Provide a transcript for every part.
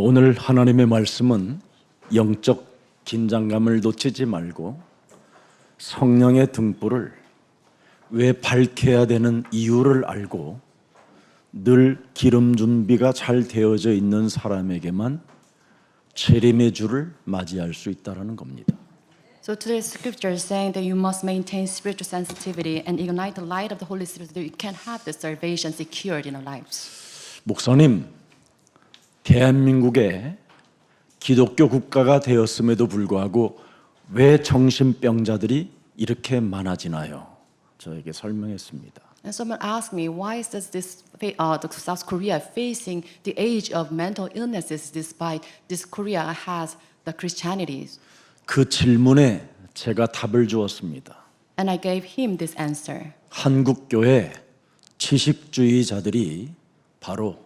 오늘 하나님의 말씀은 영적 긴장감을 놓치지 말고 성령의 등불을 왜 밝혀야 되는 이유를 알고 늘 기름 준비가 잘 되어져 있는 사람에게만 재림의 주를 맞이할 수 있다는 겁니다. So today's scripture is saying that you must maintain spiritual sensitivity and ignite the light of the Holy Spirit so that you can have the salvation secured in our lives. 목사님, 대한민국에 기독교 국가가 되었음에도 불구하고 왜 정신병자들이 이렇게 많아지나요? 저에게 설명했습니다. And someone asked me, why is the South Korea facing the age of mental illnesses despite this Korea has the Christianity? 그 질문에 제가 답을 주었습니다. And I gave him this answer. 한국교회 지식주의자들이 바로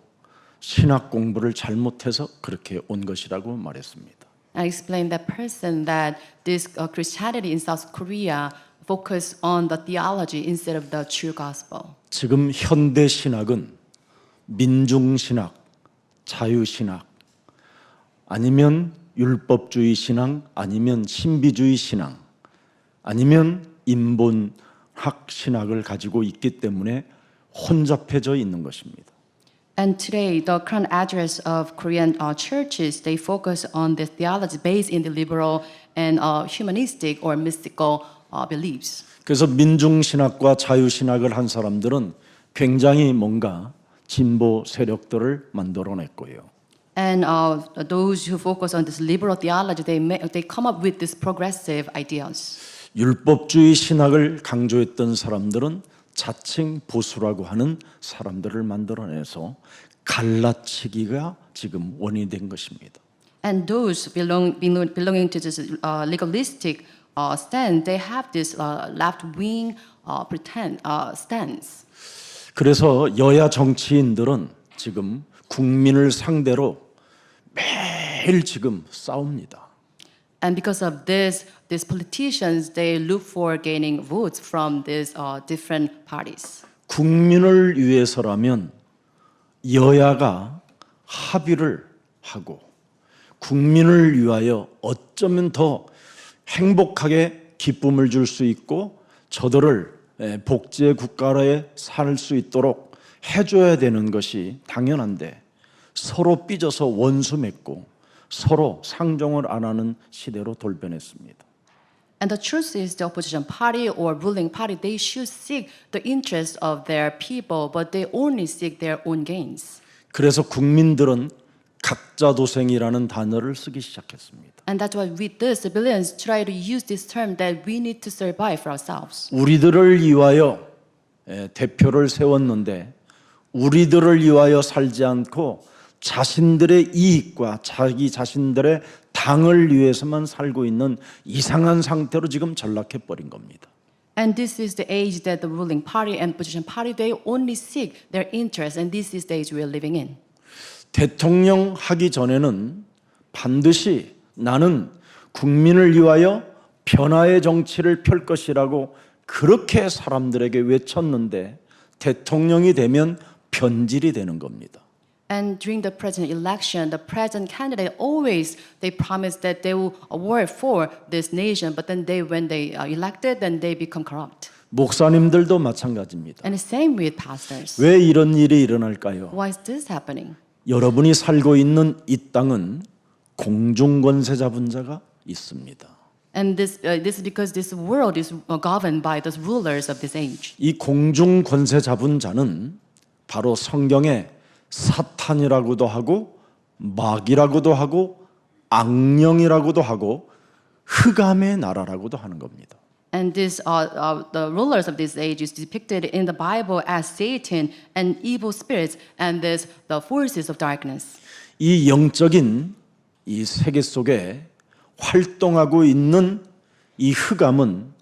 신학 공부를 잘못해서 그렇게 온 것이라고 말했습니다. I explained that person that this Christianity in South Korea focus on the theology instead of the true gospel. 지금 현대 신학은 민중신학, 자유신학, 아니면 율법주의 신앙, 아니면 신비주의 신앙, 아니면 인본학 신학을 가지고 있기 때문에 혼잡해져 있는 것입니다. And today, the current address of Korean churches, they focus on the theology based in the liberal and humanistic or mystical beliefs. 그래서 민중신학과 자유신학을 한 사람들은 굉장히 뭔가 진보 세력들을 만들어냈고요. And those who focus on this liberal theology, they come up with these progressive ideas. 율법주의 신학을 강조했던 사람들은 자칭 보수라고 하는 사람들을 만들어내서 갈라치기가 지금 원인이 된 것입니다. And those belonging to this legalistic stance, they have this left-wing stance. 그래서 여야 정치인들은 지금 국민을 상대로 매일 지금 싸웁니다. And because of this, these politicians, they look for gaining votes from these different parties. 국민을 위해서라면 여야가 합의를 하고 국민을 위하여 어쩌면 더 행복하게 기쁨을 줄 수 있고 저들을 복지의 국가에 살 수 있도록 해줘야 되는 것이 당연한데 서로 삐져서 원수 맺고 서로 상종을 안 하는 시대로 돌변했습니다. And the truth is the opposition party or ruling party, they should seek the interest of their people, but they only seek their own gains. 그래서 국민들은 각자 도생이라는 단어를 쓰기 시작했습니다. And that's why with this, civilians try to use this term that we need to survive for ourselves. 우리들을 위하여 대표를 세웠는데 우리들을 위하여 살지 않고 자신들의 이익과 자기 자신들의 당을 위해서만 살고 있는 이상한 상태로 지금 전락해 버린 겁니다. And this is the age that the ruling party and opposition party, they only seek their interest, and this is the age we are living in. 대통령 하기 전에는 반드시 나는 국민을 위하여 변화의 정치를 펼 것이라고 그렇게 사람들에게 외쳤는데 대통령이 되면 변질이 되는 겁니다. And during the president election, the president candidate always they promised that they will work for this nation, but then when they elected, then they become corrupt. 목사님들도 마찬가지입니다. And the same with pastors. 왜 이런 일이 일어날까요? Why is this happening? 여러분이 살고 있는 이 땅은 공중권세 잡은 자가 있습니다. And this is because this world is governed by the rulers of this age. 이 공중권세 잡은 자는 바로 성경에 사탄이라고도 하고 마귀라고도 하고 악령이라고도 하고 흑암의 나라라고도 하는 겁니다. And this, the rulers of this age is depicted in the Bible as Satan and evil spirits and the forces of darkness. 이 영적인 이 세계 속에 활동하고 있는 이 흑암은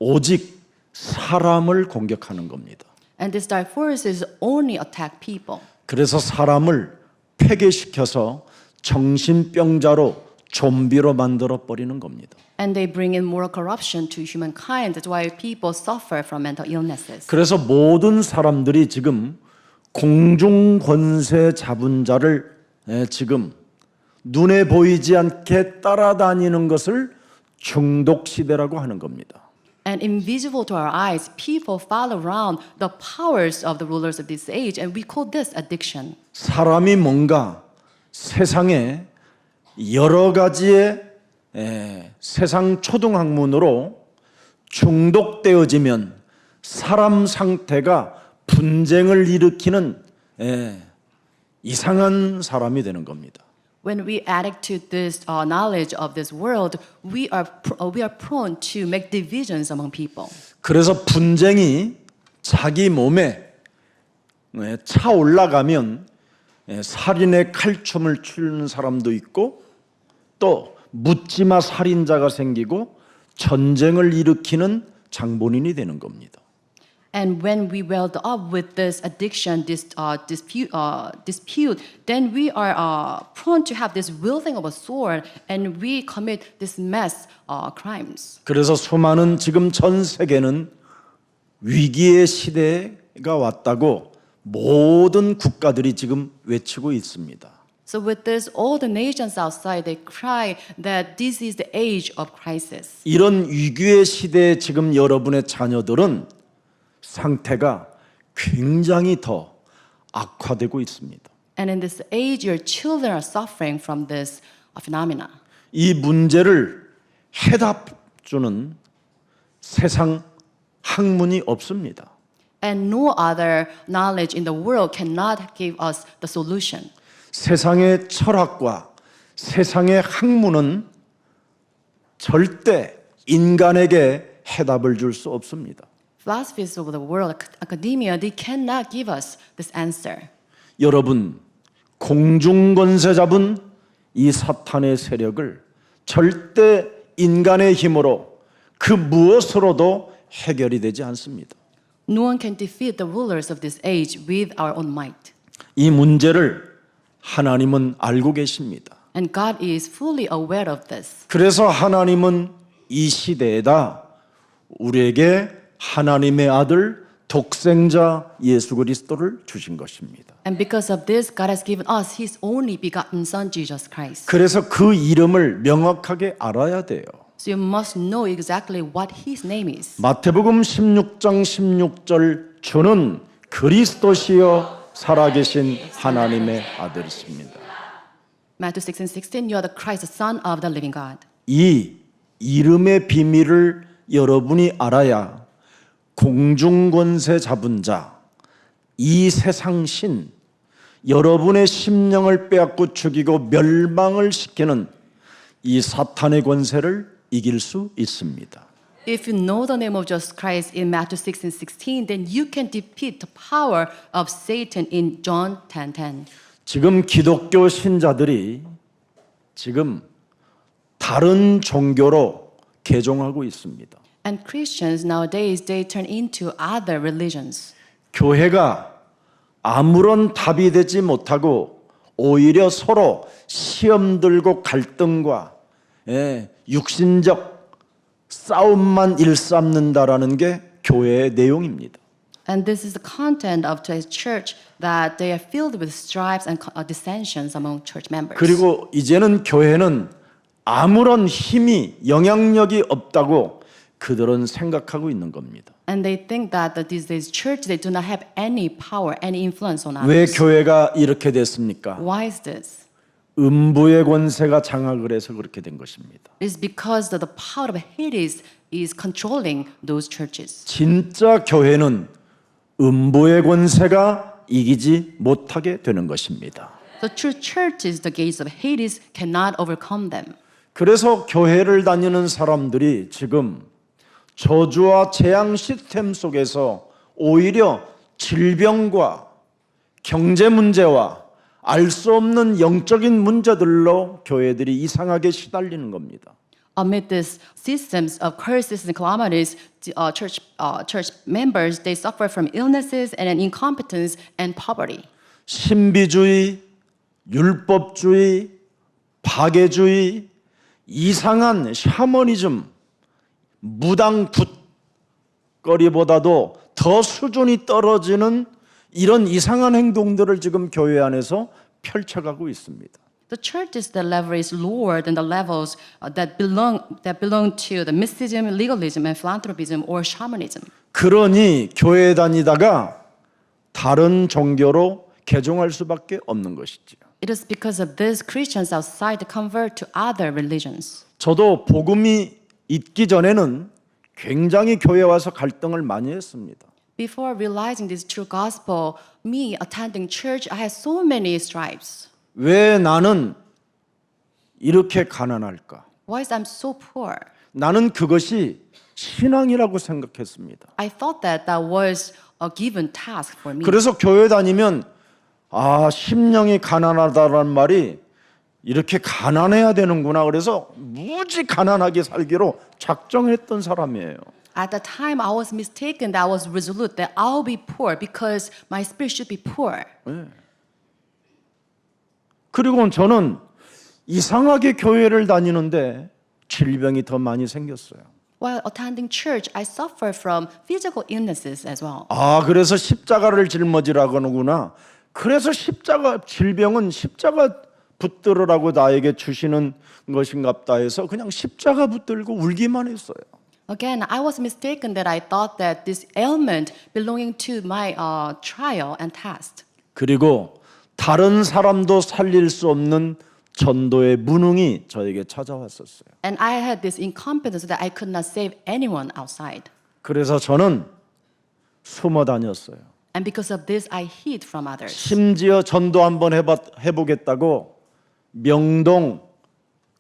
오직 사람을 공격하는 겁니다. And these dark forces only attack people. 그래서 사람을 폐괴시켜서 정신병자로 좀비로 만들어 버리는 겁니다. And they bring in moral corruption to humankind. That's why people suffer from mental illnesses. 그래서 모든 사람들이 지금 공중권세 잡은 자를 지금 눈에 보이지 않게 따라다니는 것을 중독 시대라고 하는 겁니다. And invisible to our eyes, people follow around the powers of the rulers of this age, and we call this addiction. 사람이 뭔가 세상에 여러 가지의 세상 초등학문으로 중독되어지면 사람 상태가 분쟁을 일으키는 이상한 사람이 되는 겁니다. When we addict to this knowledge of this world, we are prone to make divisions among people. 그래서 분쟁이 자기 몸에 차 올라가면 살인의 칼춤을 추는 사람도 있고 또 묻지마 살인자가 생기고 전쟁을 일으키는 장본인이 되는 겁니다. And when we weld up with this addiction, this dispute, then we are prone to have this wielding of a sword, and we commit this mass crimes. 그래서 수많은 지금 전 세계는 위기의 시대가 왔다고 모든 국가들이 지금 외치고 있습니다. So with this, all the nations outside, they cry that this is the age of crisis. 이런 위기의 시대에 지금 여러분의 자녀들은 상태가 굉장히 더 악화되고 있습니다. And in this age, your children are suffering from this phenomena. 이 문제를 해답 주는 세상 학문이 없습니다. And no other knowledge in the world cannot give us the solution. 세상의 철학과 세상의 학문은 절대 인간에게 해답을 줄 수 없습니다. Philosophies of the world, academia, they cannot give us this answer. 여러분, 공중권세 잡은 이 사탄의 세력을 절대 인간의 힘으로 그 무엇으로도 해결이 되지 않습니다. No one can defeat the rulers of this age with our own might. 이 문제를 하나님은 알고 계십니다. And God is fully aware of this. 그래서 하나님은 이 시대에다 우리에게 하나님의 아들 독생자 예수 그리스도를 주신 것입니다. And because of this, God has given us His only begotten Son, Jesus Christ. 그래서 그 이름을 명확하게 알아야 돼요. So you must know exactly what His name is. 마태복음 16장 16절 주는 그리스도시요 살아계신 하나님의 아들이십니다. Matthew 6:16, you are the Christ, the Son of the living God. 이 이름의 비밀을 여러분이 알아야 공중권세 잡은 자, 이 세상 신, 여러분의 심령을 빼앗고 죽이고 멸망을 시키는 이 사탄의 권세를 이길 수 있습니다. If you know the name of Jesus Christ in Matthew 6:16, then you can defeat the power of Satan in John 10:10. 지금 기독교 신자들이 지금 다른 종교로 개종하고 있습니다. And Christians nowadays, they turn into other religions. 교회가 아무런 답이 되지 못하고 오히려 서로 시험 들고 갈등과 육신적 싸움만 일삼는다라는 게 교회의 내용입니다. And this is the content of today's church, that they are filled with strifes and dissensions among church members. 그리고 이제는 교회는 아무런 힘이 영향력이 없다고 그들은 생각하고 있는 겁니다. And they think that these days church, they do not have any power, any influence on 왜 others. 교회가 이렇게 됐습니까? Why is this? 음부의 권세가 장악을 해서 그렇게 된 것입니다. It's because the power of Hades is controlling those churches. 진짜 교회는 음부의 권세가 이기지 못하게 되는 것입니다. The true churches, the gates of Hades, cannot overcome them. 그래서 교회를 다니는 사람들이 지금 저주와 재앙 시스템 속에서 오히려 질병과 경제 문제와 알 수 없는 영적인 문제들로 교회들이 이상하게 시달리는 겁니다. Amid these systems of curses and calamities, church members, they suffer from illnesses and an incompetence and poverty. 신비주의, 율법주의, 박애주의, 이상한 샤머니즘, 무당 굿거리보다도 더 수준이 떨어지는 이런 이상한 행동들을 지금 교회 안에서 펼쳐가고 있습니다. The churches that leverage lower than the levels that belong to the mysticism, legalism, and philanthropism or shamanism. 그러니 교회 다니다가 다른 종교로 개종할 수밖에 없는 것이지요. It is because of this Christians outside convert to other religions. 저도 복음이 있기 전에는 굉장히 교회 와서 갈등을 많이 했습니다. Before realizing this true gospel, me attending church, I had so many stripes. 왜 나는 이렇게 가난할까? Why is I'm so poor? 나는 그것이 신앙이라고 생각했습니다. I thought that that was a given task for me. 그래서 교회 다니면 심령이 가난하다는 말이 이렇게 가난해야 되는구나. 그래서 무지 가난하게 살기로 작정했던 사람이에요. At the time, I was mistaken that I was resolute that I'll be poor because my spirit should be poor. 그리고 저는 이상하게 교회를 다니는데 질병이 더 많이 생겼어요. While attending church, I suffer from physical illnesses as well. 그래서 십자가를 짊어지라고 하는구나. 그래서 질병은 십자가 붙들으라고 나에게 주시는 것인갑다 해서 그냥 십자가 붙들고 울기만 했어요. Again, I was mistaken that I thought that this ailment belonging to my trial and test. 그리고 다른 사람도 살릴 수 없는 전도의 무능이 저에게 찾아왔었어요. And I had this incompetence that I could not save anyone outside. 그래서 저는 숨어 다녔어요. And because of this, I hid from others. 심지어 전도 한번 해보겠다고 명동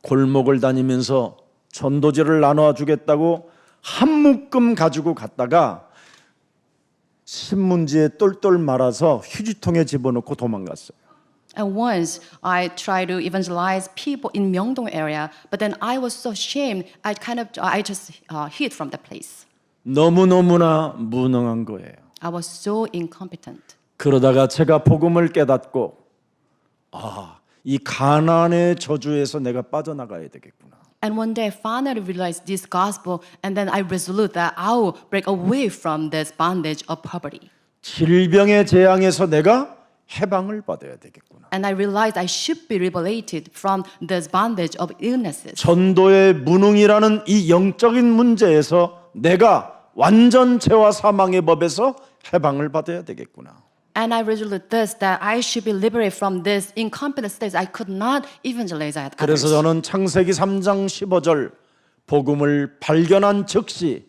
골목을 다니면서 전도지를 나눠주겠다고 한 묶음 가지고 갔다가 신문지에 똘똘 말아서 휴지통에 집어넣고 도망갔어요. And once I tried to evangelize people in Myeongdong area, but then I was so ashamed, I just hid from the place. 너무너무나 무능한 거예요. I was so incompetent. 그러다가 제가 복음을 깨닫고 이 가난의 저주에서 내가 빠져나가야 되겠구나. And one day I finally realized this gospel, and then I resolute that I will break away from this bondage of poverty. 질병의 재앙에서 내가 해방을 받아야 되겠구나. And I realized I should be liberated from this bondage of illnesses. 전도의 무능이라는 이 영적인 문제에서 내가 완전 죄와 사망의 법에서 해방을 받아야 되겠구나. And I resolute this that I should be liberated from this incompetent state. I could not evangelize others. 그래서 저는 창세기 3장 15절 복음을 발견한 즉시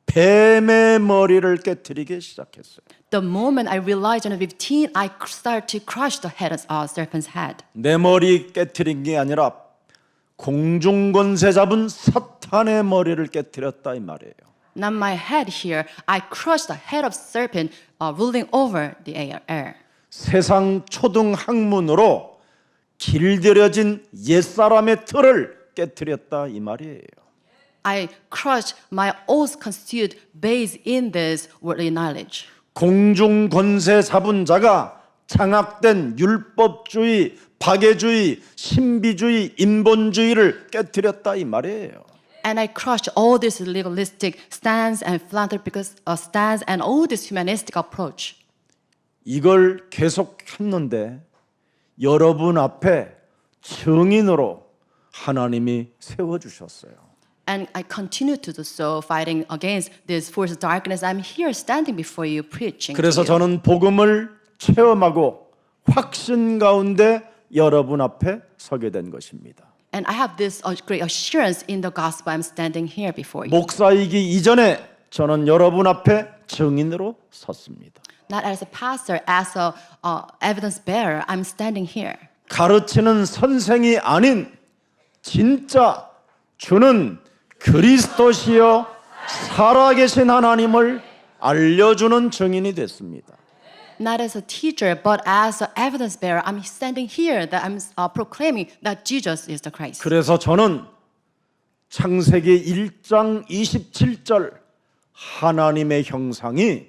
뱀의 머리를 깨트리기 시작했어요. The moment I realized on 15, I started to crush the head of serpent's head. 내 머리 깨트린 게 아니라 공중권세 잡은 사탄의 머리를 깨트렸다 이 말이에요. Not my head here. I crushed the head of serpent ruling over the air. 세상 초등 학문으로 길들여진 옛사람의 틀을 깨트렸다 이 말이에요. I crushed my oath constituted based in this worldly knowledge. 공중 권세 잡은 자가 장악된 율법주의, 박애주의, 신비주의, 인본주의를 깨트렸다 이 말이에요. And I crushed all this legalistic stance and philanthropic stance and all this humanistic approach. 이걸 계속 했는데 여러분 앞에 증인으로 하나님이 세워주셨어요. And I continue to do so, fighting against this force of darkness. I'm here standing before you, preaching. 그래서 to you. 저는 복음을 체험하고 확신 가운데 여러분 앞에 서게 된 것입니다. And I have this great assurance in the gospel. I'm standing here before you. 목사이기 이전에 저는 여러분 앞에 증인으로 섰습니다. Not as a pastor, as a evidence bearer. I'm standing here. 가르치는 선생이 아닌 진짜 주는 그리스도시여 살아계신 하나님을 알려주는 증인이 됐습니다. Not as a teacher, but as an evidence bearer. I'm standing here that I'm proclaiming that Jesus is the Christ. 그래서 저는 창세기 1장 27절 하나님의 형상이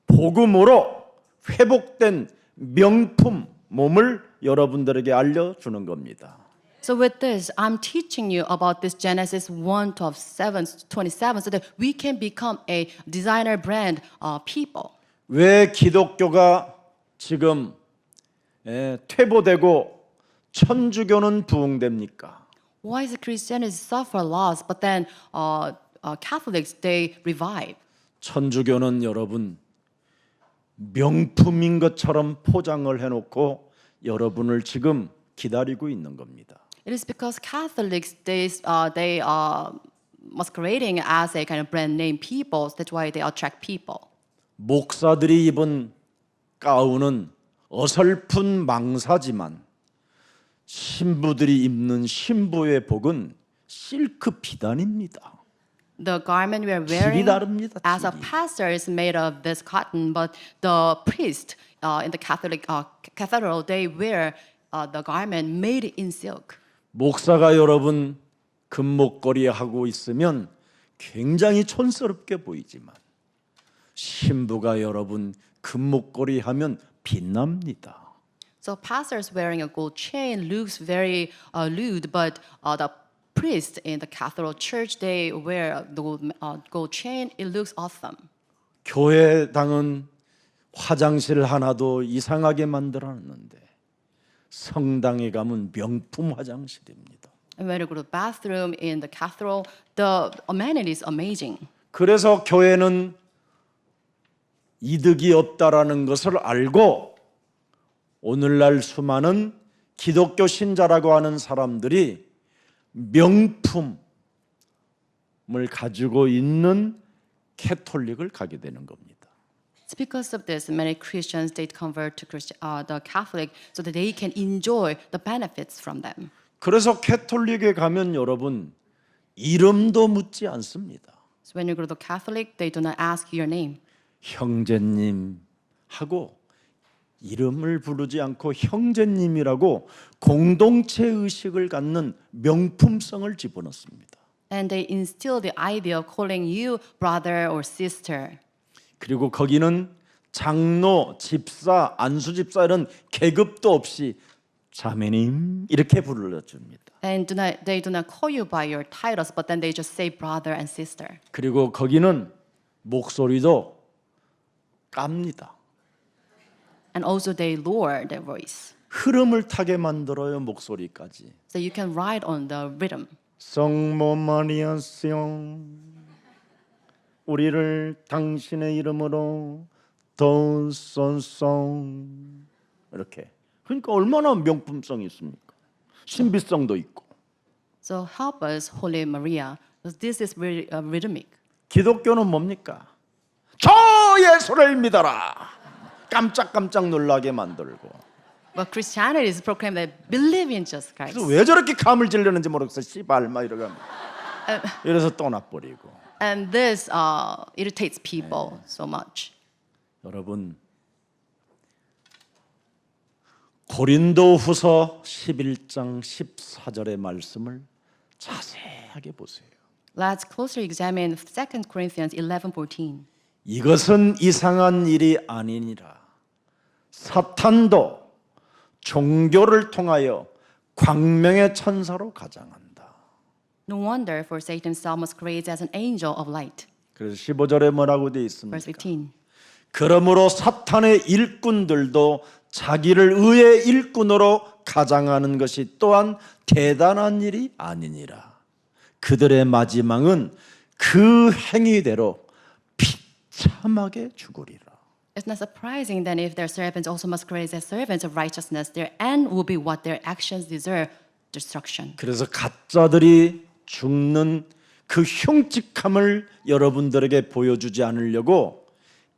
복음으로 회복된 명품 몸을 여러분들에게 알려주는 겁니다. So with this, I'm teaching you about this Genesis 1:27 so that we can become a designer brand people. 왜 기독교가 지금 퇴보되고 천주교는 부흥됩니까? Why is Christianity suffer loss, but then Catholics they revive? 천주교는 여러분 명품인 것처럼 포장을 해놓고 여러분을 지금 기다리고 있는 겁니다. It is because Catholics they masquerading as a kind of brand name people. That's why they attract people. 목사들이 입은 가운은 어설픈 망사지만 신부들이 입는 신부의 복은 실크 피단입니다. The garment we are 질이 wearing 다릅니다. as a 질이. pastor is made of this cotton, but the priest in the Catholic cathedral they wear the garment made in silk. 목사가 여러분 금목걸이 하고 있으면 굉장히 촌스럽게 보이지만 신부가 여러분 금목걸이 하면 빛납니다. So pastors wearing a gold chain looks very lewd, but the priests in the cathedral church they wear the gold chain. It looks awesome. 교회당은 화장실 하나도 이상하게 만들어놨는데 성당에 가면 명품 화장실입니다. And when you go to the bathroom in the cathedral, the amenities amazing. 그래서 교회는 이득이 없다라는 것을 알고 오늘날 수많은 기독교 신자라고 하는 사람들이 명품을 가지고 있는 캐톨릭을 가게 되는 겁니다. It's because of this many Christians they convert to the Catholic so that they can enjoy the benefits from them. 그래서 캐톨릭에 가면 여러분 이름도 묻지 않습니다. So when you go to the Catholic, they do not ask your name. 형제님 하고 이름을 부르지 않고 형제님이라고 공동체 의식을 갖는 명품성을 집어넣습니다. And they instill the idea of calling you brother or sister. 그리고 거기는 장로, 집사, 안수집사 이런 계급도 없이 자매님 이렇게 불러줍니다. And they do not call you by your titles, but then they just say brother and sister. 그리고 거기는 목소리도 깝니다. And also they lower their voice. 흐름을 타게 만들어요 목소리까지. So you can ride on the rhythm. 성모 마리아송 우리를 당신의 이름으로 도우소서 이렇게. 그러니까 얼마나 명품성이 있습니까? 신비성도 있고. So help us, Holy Maria. This is very rhythmic. 기독교는 뭡니까? 저 예수를 믿어라. 깜짝깜짝 놀라게 만들고. But Christianity is proclaimed that believe in Jesus Christ. 그래서 왜 저렇게 감을 질르는지 모르겠어. 씨발 막 이러고. 이래서 떠나버리고. And this irritates people so much. 여러분 고린도후서 11장 14절의 말씀을 자세하게 보세요. Let's closely examine 2 Corinthians 11:14. 이것은 이상한 일이 아니니라. 사탄도 종교를 통하여 광명의 천사로 가장한다. No wonder for Satan himself masquerades as an angel of light. 그래서 15절에 뭐라고 되어 있습니까? Verse 15. 그러므로 사탄의 일꾼들도 자기를 의의 일꾼으로 가장하는 것이 또한 대단한 일이 아니니라. 그들의 마지막은 그 행위대로 비참하게 죽으리라. It's not surprising then if their servants also masquerade as servants of righteousness, their end will be what their actions deserve, destruction. 그래서 가짜들이 죽는 그 흉측함을 여러분들에게 보여주지 않으려고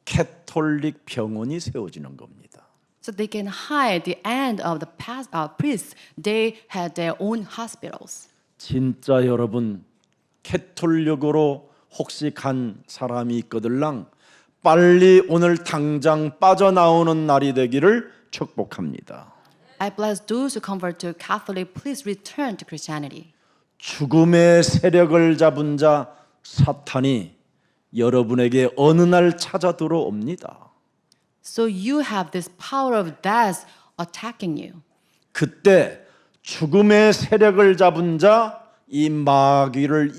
캐톨릭 병원이 세워지는 겁니다. So they can hide the end of the priests. They had their own hospitals. 진짜 여러분 캐톨릭으로 혹시 간 사람이 있거들랑 빨리 오늘 당장 빠져나오는 날이 되기를 축복합니다. I bless those who convert to Catholic. Please return to Christianity. 죽음의 세력을 잡은 자 사탄이 여러분에게 어느 날 찾아 들어옵니다. So you have this power of death attacking you. 그때 죽음의 세력을 잡은 자 이 마귀를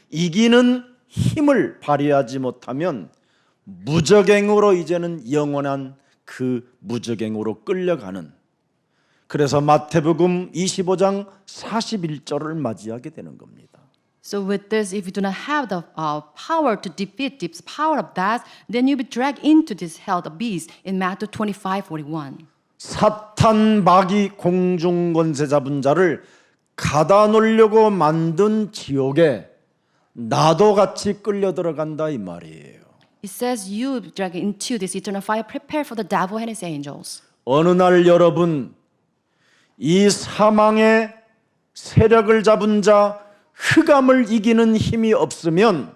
이기는 힘을 발휘하지 못하면 무적행으로 이제는 영원한 그 무적행으로 끌려가는 그래서 마태복음 25장 41절을 맞이하게 되는 겁니다. So with this, if you do not have the power to defeat this power of death, then you'll be dragged into this hell, the beast, in Matthew 25:41. 사탄 마귀 공중 권세 잡은 자를 가다 놓으려고 만든 지옥에 나도 같이 끌려 들어간다 이 말이에요. It says you will be dragged into this eternal fire prepared for the devil and his angels. 어느 날 여러분 이 사망의 세력을 잡은 자 흑암을 이기는 힘이 없으면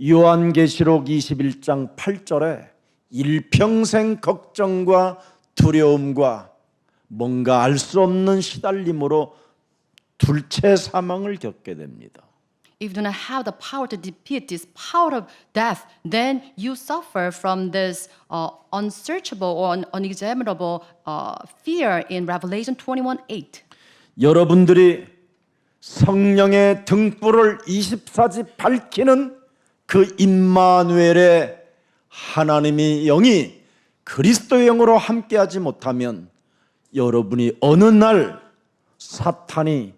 요한계시록 21장 8절에 일평생 걱정과 두려움과 뭔가 알 수 없는 시달림으로 둘째 사망을 겪게 됩니다. If you do not have the power to defeat this power of death, then you suffer from this unsearchable or unexaminable fear in Revelation 21:8. 여러분들이 성령의 등불을 24지 밝히는 그 임마누엘의 하나님의 영이 그리스도의 영으로 함께하지 못하면 여러분이 어느 날 사탄이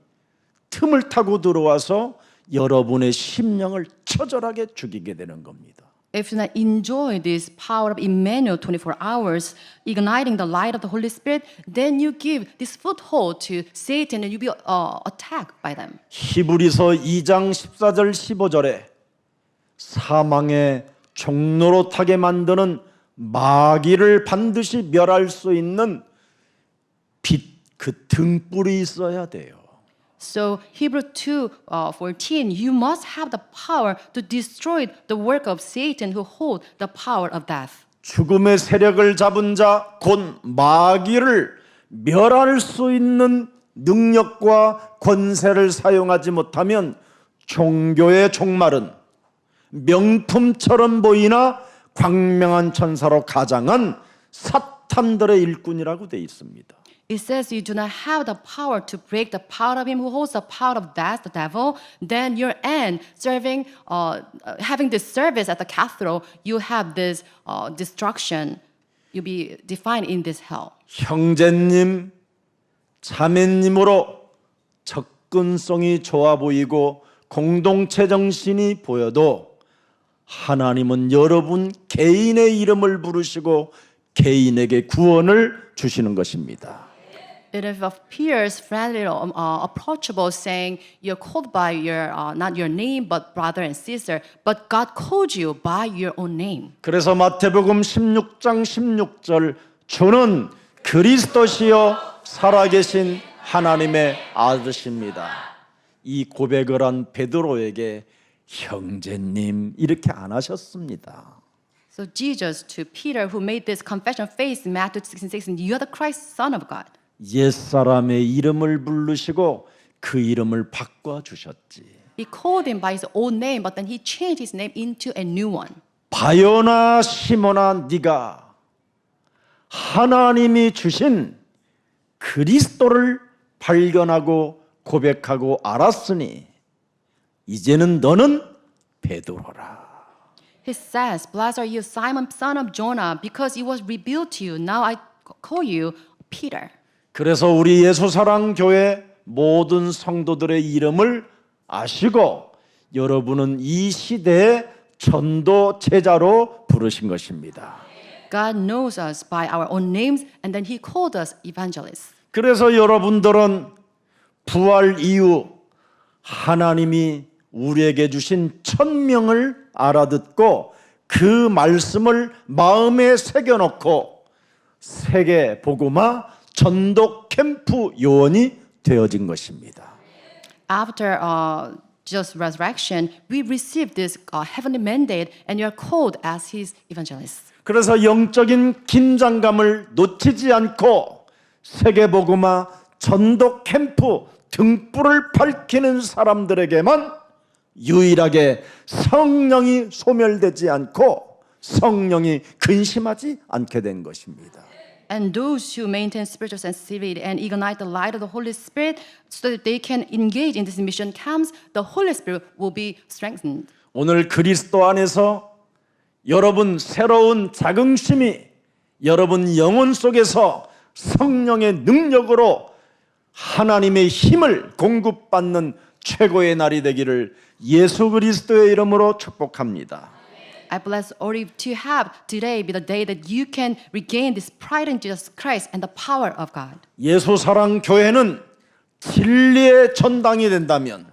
틈을 타고 들어와서 여러분의 심령을 처절하게 죽이게 되는 겁니다. If you not enjoy this power of Emmanuel 24 hours, igniting the light of the Holy Spirit, then you give this foothold to Satan and you be attacked by them. 히브리서 2장 14절 15절에 사망의 종로로 타게 만드는 마귀를 반드시 멸할 수 있는 빛, 그 등불이 있어야 돼요. So Hebrew 2:14, you must have the power to destroy the work of Satan who hold the power of death. 죽음의 세력을 잡은 자, 곧 마귀를 멸할 수 있는 능력과 권세를 사용하지 못하면 종교의 종말은 명품처럼 보이나 광명한 천사로 가장한 사탄들의 일꾼이라고 되어 있습니다. It says you do not have the power to break the power of him who holds the power of death, the devil. Then your end, having this service at the cathedral, you have this destruction. You'll be defined in this hell. 형제님, 자매님으로 접근성이 좋아 보이고 공동체 정신이 보여도 하나님은 여러분 개인의 이름을 부르시고 개인에게 구원을 주시는 것입니다. It appears friendly or approachable, saying you're called by your not your name, but brother and sister. But God called you by your own name. 그래서 마태복음 16장 16절 주는 그리스도시요 살아계신 하나님의 아들이십니다. 이 고백을 한 베드로에게 형제님 이렇게 안 하셨습니다. So Jesus to Peter, who made this confession of faith in Matthew 16:16, you are the Christ, Son of God. 옛사람의 이름을 부르시고 그 이름을 바꿔 주셨지. He called him by his old name, but then he changed his name into a new one. 바요나 시몬아 네가 하나님이 주신 그리스도를 발견하고 고백하고 알았으니 이제는 너는 베드로라. He says, "Blessed are you, Simon, son of Jonah, because it was revealed to you. Now I call you Peter." 그래서 우리 예수사랑교회 모든 성도들의 이름을 아시고 여러분은 이 시대의 전도 제자로 부르신 것입니다. God knows us by our own names, and then He called us evangelists. 그래서 여러분들은 부활 이후 하나님이 우리에게 주신 천명을 알아듣고 그 말씀을 마음에 새겨놓고 세계 복음화 전도 캠프 요원이 되어진 것입니다. After Jesus' resurrection, we received this heavenly mandate, and you are called as His evangelists. 그래서 영적인 긴장감을 놓치지 않고 세계 복음화 전도 캠프 등불을 밝히는 사람들에게만 유일하게 성령이 소멸되지 않고 성령이 근심하지 않게 된 것입니다. And those who maintain spiritual sensitivity and ignite the light of the Holy Spirit so that they can engage in this mission camps, the Holy Spirit will be strengthened. 오늘 그리스도 안에서 여러분 새로운 자긍심이 여러분 영혼 속에서 성령의 능력으로 하나님의 힘을 공급받는 최고의 날이 되기를 예수 그리스도의 이름으로 축복합니다. I bless all of you to have today be the day that you can regain this pride in Jesus Christ and the power of God. 예수 사랑 교회는 진리의 전당이 된다면,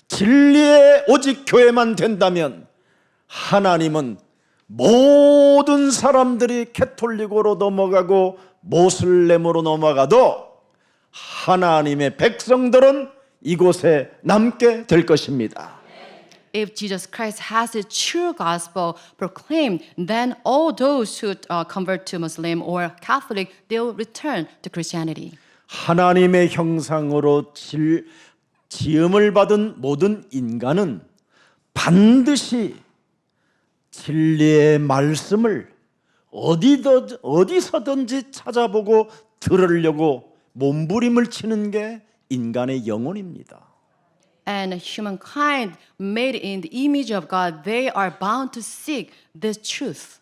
진리의 오직 교회만 된다면 하나님은 모든 사람들이 캐톨릭으로 넘어가고 모슬렘으로 넘어가도 하나님의 백성들은 이곳에 남게 될 것입니다. If Jesus Christ has the true gospel proclaimed, then all those who convert to Muslim or Catholic, they will return to Christianity. 하나님의 형상으로 지음을 받은 모든 인간은 반드시 진리의 말씀을 어디서든지 찾아보고 들으려고 몸부림을 치는 게 인간의 영혼입니다. And humankind made in the image of God, they are bound to seek this truth.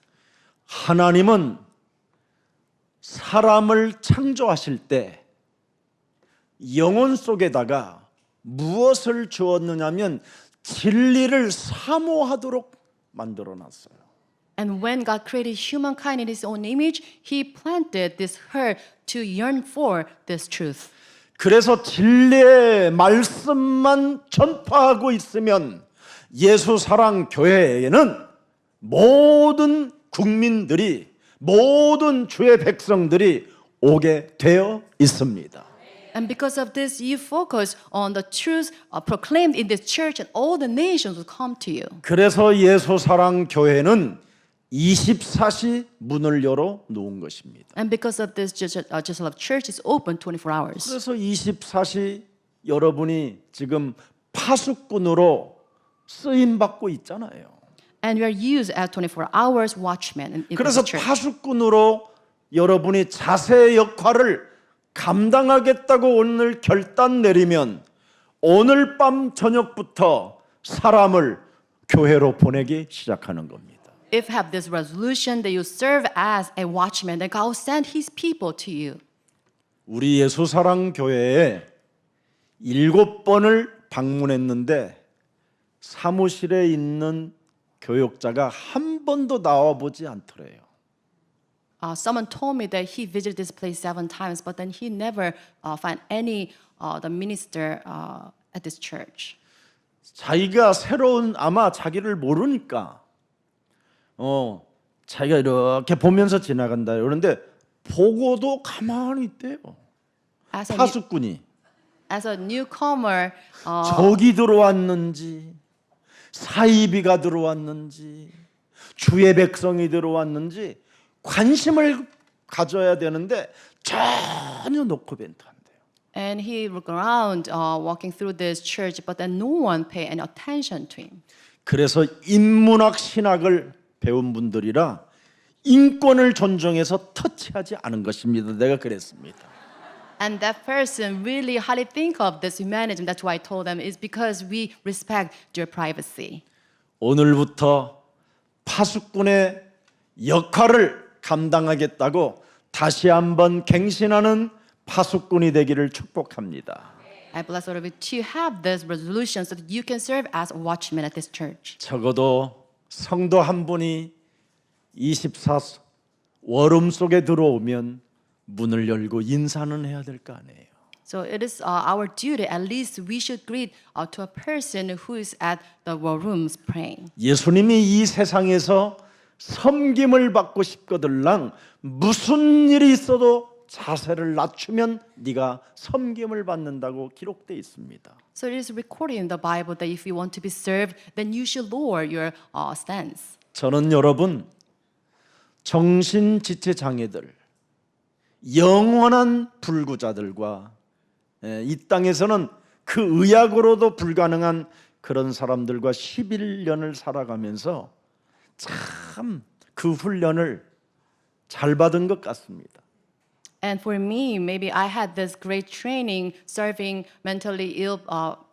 하나님은 사람을 창조하실 때 영혼 속에다가 무엇을 주었느냐면 진리를 사모하도록 만들어 놨어요. And when God created humankind in His own image, He planted this heart to yearn for this truth. 그래서 진리의 말씀만 전파하고 있으면 예수 사랑 교회에는 모든 국민들이, 모든 주의 백성들이 오게 되어 있습니다. And because of this, you focus on the truth proclaimed in this church, and all the nations will come to you. 그래서 예수 사랑 교회는 24시 문을 열어 놓은 것입니다. And because of this, Jesus Love Church is open 24 hours. 그래서 24시 여러분이 지금 파수꾼으로 쓰임 받고 있잖아요. And we are used as 24 hours watchmen in 그래서 this church. 파수꾼으로 여러분이 자세 역할을 감당하겠다고 오늘 결단 내리면 오늘 밤 저녁부터 사람을 교회로 보내기 시작하는 겁니다. If you have this resolution that you serve as a watchman, then God will send His people to you. 우리 예수사랑 교회에 7번을 방문했는데 사무실에 있는 교역자가 한 번도 나와보지 않더래요. Someone told me that he visited this place 7 times, but then he never found any the minister at this church. 자기가 새로운 아마 자기를 모르니까 자기가 이렇게 보면서 지나간다. 그런데 보고도 가만히 있대요. 파수꾼이 As a newcomer, 적이 들어왔는지 사이비가 들어왔는지 주의 백성이 들어왔는지 관심을 가져야 되는데 전혀 노코멘트 안 돼요. and he looked around, walking through this church, but then no one paid any attention to him. 그래서 인문학 신학을 배운 분들이라 인권을 존중해서 터치하지 않은 것입니다. 내가 그랬습니다. And that person really hardly think of this humanism. That's why I told them is because we respect your privacy. 오늘부터 파수꾼의 역할을 감당하겠다고 다시 한번 갱신하는 파수꾼이 되기를 축복합니다. I bless all of you to have this resolution so that you can serve as a watchman at this church. 적어도 성도 한 분이 24 월음 속에 들어오면 문을 열고 인사는 해야 될 거 아니에요. So it is our duty, at least we should greet to a person who is at the war rooms praying. 예수님이 이 세상에서 섬김을 받고 싶거들랑 무슨 일이 있어도 자세를 낮추면 네가 섬김을 받는다고 기록되어 있습니다. So it is recorded in the Bible that if you want to be served, then you should lower your stance. 저는 여러분 정신지체 장애들, 영원한 불구자들과 이 땅에서는 그 의학으로도 불가능한 그런 사람들과 11년을 살아가면서 참 그 훈련을 잘 받은 것 같습니다. And for me, maybe I had this great training serving mentally ill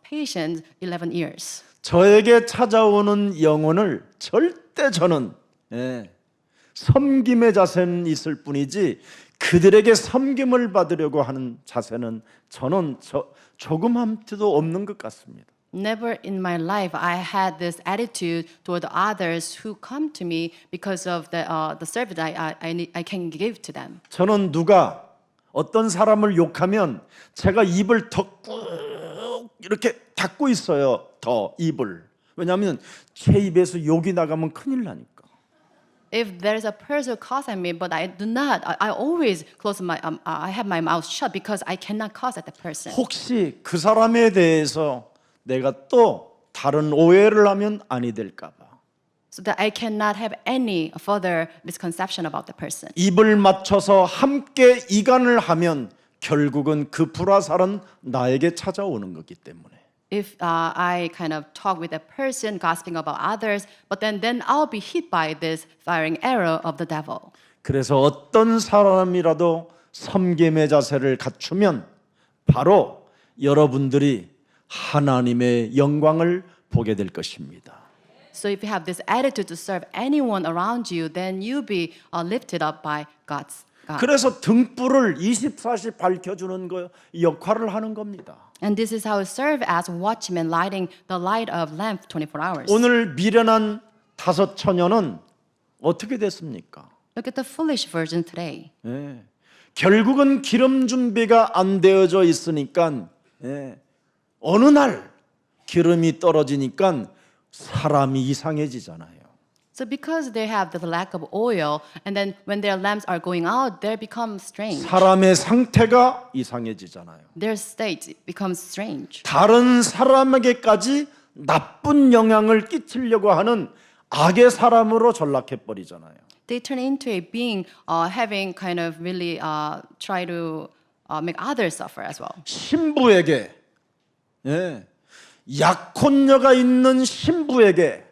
patients 11 years. 저에게 찾아오는 영혼을 절대 저는 섬김의 자세는 있을 뿐이지 그들에게 섬김을 받으려고 하는 자세는 저는 조금함도 없는 것 같습니다. Never in my life I had this attitude toward others who come to me because of the service I can give to them. 저는 누가 어떤 사람을 욕하면 제가 입을 더 꾹 이렇게 닫고 있어요. 더 입을. 왜냐하면 제 입에서 욕이 나가면 큰일 나니까. If there is a person cussing me, but I do not, I always close my, I have my mouth shut because I cannot cuss at the person. 혹시 그 사람에 대해서 내가 또 다른 오해를 하면 아니 될까 봐. So that I cannot have any further misconception about the person. 입을 맞춰서 함께 이간을 하면 결국은 그 불화살은 나에게 찾아오는 거기 때문에. If I kind of talk with a person gossiping about others, but then I'll be hit by this firing arrow of the devil. 그래서 어떤 사람이라도 섬김의 자세를 갖추면 바로 여러분들이 하나님의 영광을 보게 될 것입니다. So if you have this attitude to serve anyone around you, then you'll be lifted up by God. 그래서 등불을 24시 밝혀주는 거 역할을 하는 겁니다. And this is how we serve as watchmen, lighting the light of lamp 24 hours. 오늘 미련한 다섯 처녀는 어떻게 됐습니까? Look at the foolish virgin today. 예. 결국은 기름 준비가 안 되어져 있으니까 어느 날 기름이 떨어지니까 사람이 이상해지잖아요. So because they have the lack of oil, and then when their lamps are going out, they become strange. 사람의 상태가 이상해지잖아요. Their state becomes strange. 다른 사람에게까지 나쁜 영향을 끼치려고 하는 악의 사람으로 전락해 버리잖아요. They turn into a being having kind of really try to make others suffer as well. 신부에게 약혼녀가 있는 신부에게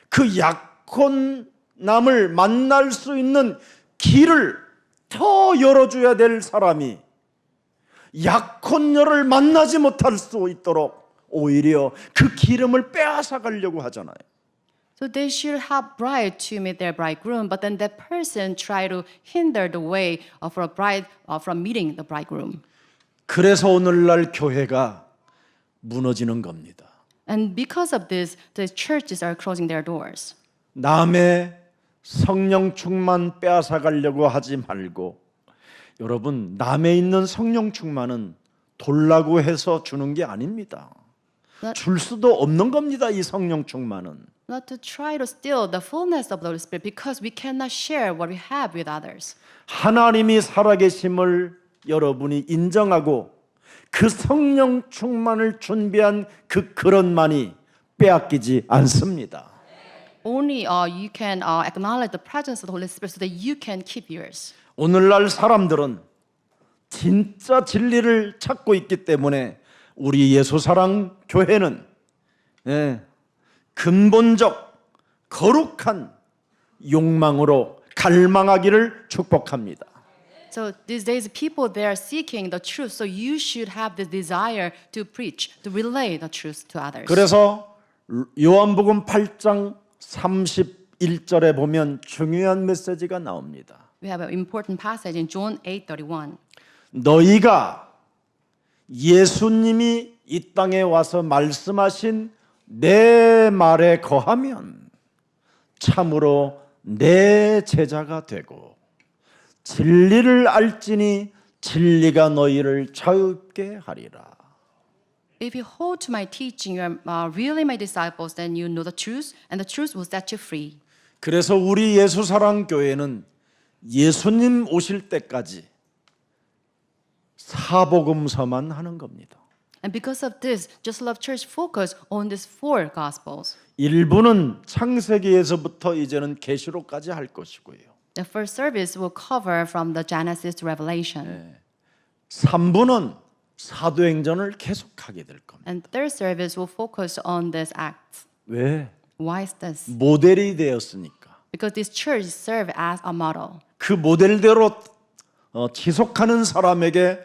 그 약혼남을 만날 수 있는 길을 더 열어줘야 될 사람이 약혼녀를 만나지 못할 수 있도록 오히려 그 기름을 빼앗아 가려고 하잖아요. So they should help bride to meet their bridegroom, but then that person try to hinder the way for a bride from meeting the bridegroom. 그래서 오늘날 교회가 무너지는 겁니다. And because of this, the churches are closing their doors. 남의 성령 충만 빼앗아 가려고 하지 말고 여러분 남에 있는 성령 충만은 돌라고 해서 주는 게 아닙니다. 줄 수도 없는 겁니다. 이 성령 충만은. Not to try to steal the fullness of the Holy Spirit because we cannot share what we have with others. 하나님이 살아계심을 여러분이 인정하고 그 성령 충만을 준비한 그 그릇만이 빼앗기지 않습니다. Only you can acknowledge the presence of the Holy Spirit so that you can keep yours. 오늘날 사람들은 진짜 진리를 찾고 있기 때문에 우리 예수사랑 교회는 근본적 거룩한 욕망으로 갈망하기를 축복합니다. So these days, people they are seeking the truth. So you should have the desire to preach, to relay the truth to others. 그래서 요한복음 8장 31절에 보면 중요한 메시지가 나옵니다. We have an important passage in John 8:31. 너희가 예수님이 이 땅에 와서 말씀하신 내 말에 거하면 참으로 내 제자가 되고 진리를 알지니 진리가 너희를 자유롭게 하리라. If you hold to my teaching, you are really my disciples. Then you know the truth, and the truth will set you free. 그래서 우리 예수사랑교회는 예수님 오실 때까지 사복음서만 하는 겁니다. And because of this, Just Love Church focus on these four gospels. 일부는 창세기에서부터 이제는 계시록까지 할 것이고요. The first service will cover from the Genesis to Revelation. 3부는 사도행전을 계속하게 될 겁니다. And third service will focus on this act. 왜? Why is this? 모델이 되었으니까. Because this church serve as a model. 그 모델대로 지속하는 사람에게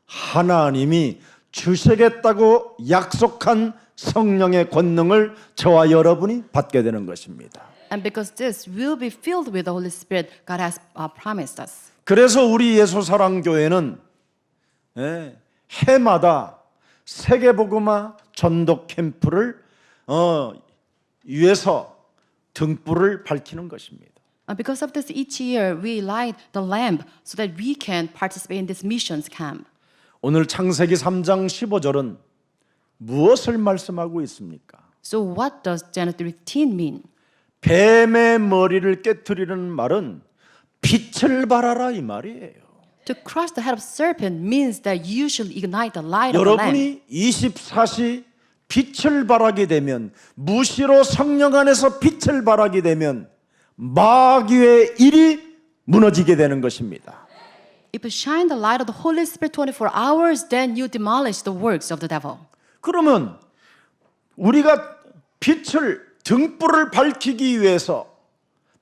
하나님이 주시겠다고 약속한 성령의 권능을 저와 여러분이 받게 되는 것입니다. And because this will be filled with the Holy Spirit, God has promised us. 그래서 우리 예수사랑교회는 해마다 세계복음화 전도 캠프를 위해서 등불을 밝히는 것입니다. Because of this, each year we light the lamp so that we can participate in this missions camp. 오늘 창세기 3장 15절은 무엇을 말씀하고 있습니까? So what does Genesis 15 mean? 뱀의 머리를 깨트리는 말은 빛을 발하라 이 말이에요. To crush the head of serpent means that you should ignite the light of the lamp. 여러분이 24시 빛을 발하게 되면, 무시로 성령 안에서 빛을 발하게 되면 마귀의 일이 무너지게 되는 것입니다. If you shine the light of the Holy Spirit 24 hours, then you demolish the works of the devil. 그러면 우리가 빛을, 등불을 밝히기 위해서,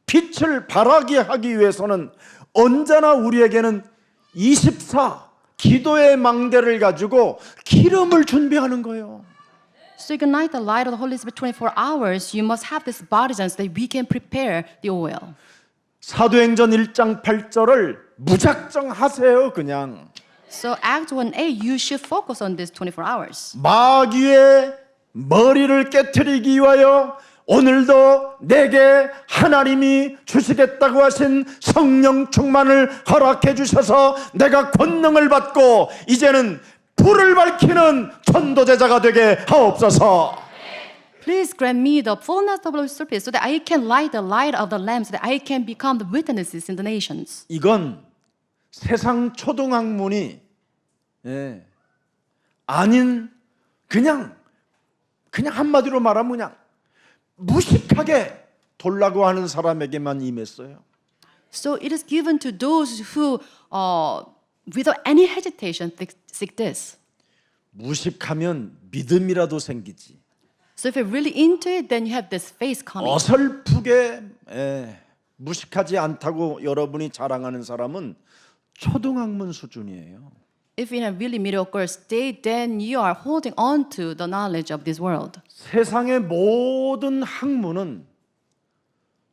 빛을 발하게 하기 위해서는 언제나 우리에게는 24 기도의 망대를 가지고 기름을 준비하는 거예요. So to ignite the light of the Holy Spirit 24 hours, you must have this baptism so that we can prepare the oil. 사도행전 1장 8절을 무작정 하세요. 그냥 So Acts 1:8, you should focus on this 24 hours. 마귀의 머리를 깨트리기 위하여 오늘도 내게 하나님이 주시겠다고 하신 성령 충만을 허락해 주셔서 내가 권능을 받고 이제는 불을 밝히는 전도제자가 되게 하옵소서. Please grant me the fullness of the Holy Spirit so that I can light the light of the lamp so that I can become the witnesses in the nations. 이건 세상 초등학문이 아닌 그냥 한마디로 말하면 그냥 무식하게 돌라고 하는 사람에게만 임했어요. So it is given to those who, without any hesitation, seek this. 무식하면 믿음이라도 생기지. So if you're really into it, then you have this faith coming. 어설프게 무식하지 않다고 여러분이 자랑하는 사람은 초등학문 수준이에요. If you're in a really mediocre state, then you are holding on to the knowledge of this world. 세상의 모든 학문은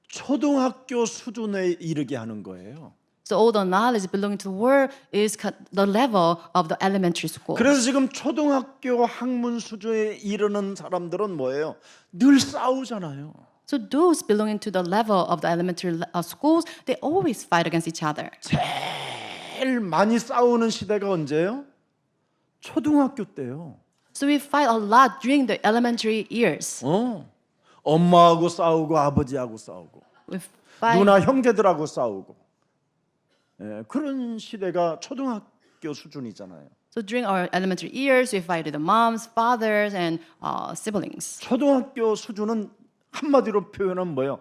초등학교 수준에 이르게 하는 거예요. So all the knowledge belonging to the world is the level of the elementary school. 그래서 지금 초등학교 학문 수준에 이르는 사람들은 뭐예요? 늘 싸우잖아요. So those belonging to the level of the elementary schools, they always fight against each other. 제일 많이 싸우는 시대가 언제예요? 초등학교 때요. So we fight a lot during the elementary years. 엄마하고 싸우고 아버지하고 싸우고 We fight. 누나 형제들하고 싸우고 그런 시대가 초등학교 수준이잖아요. So during our elementary years, we fight with the moms, fathers, and siblings. 초등학교 수준은 한마디로 표현은 뭐예요?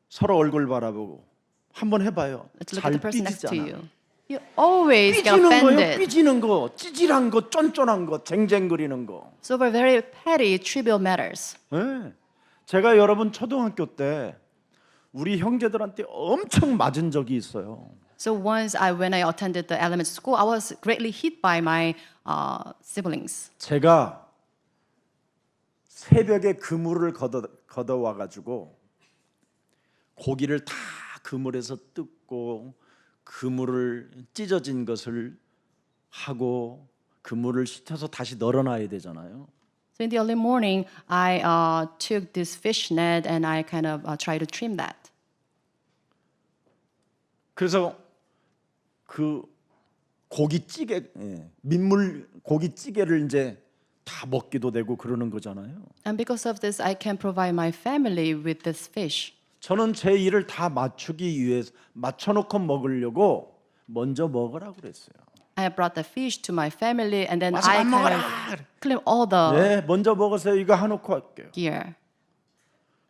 서로 얼굴 바라보고 한번 해봐요. Let's look 잘 at the person next to 삐지잖아. you. You always get 삐지는 거예요. offended. 삐지는 거, 찌질한 거, 쫀쫀한 거, 쟁쟁거리는 거. So for very petty, trivial matters. 네. 제가 여러분 초등학교 때 우리 형제들한테 엄청 맞은 적이 있어요. So once when I attended the elementary school, I was greatly hit by my siblings. 제가 새벽에 그물을 걷어와 가지고 고기를 다 그물에서 뜯고 그물을 찢어진 것을 하고 그물을 씻어서 다시 널어놔야 되잖아요. So in the early morning, I took this fish net and I kind of tried to trim that. 그래서 그 고기찌개, 민물 고기찌개를 이제 다 먹기도 되고 그러는 거잖아요. And because of this, I can provide my family with this fish. 저는 제 일을 다 맞추기 위해서 맞춰놓고 먹으려고 먼저 먹으라고 그랬어요. I brought the fish to my family, and then 와서 I 밥 kind 먹어라. of clean all the 네, 먼저 먹으세요. 이거 해놓고 할게요. gear.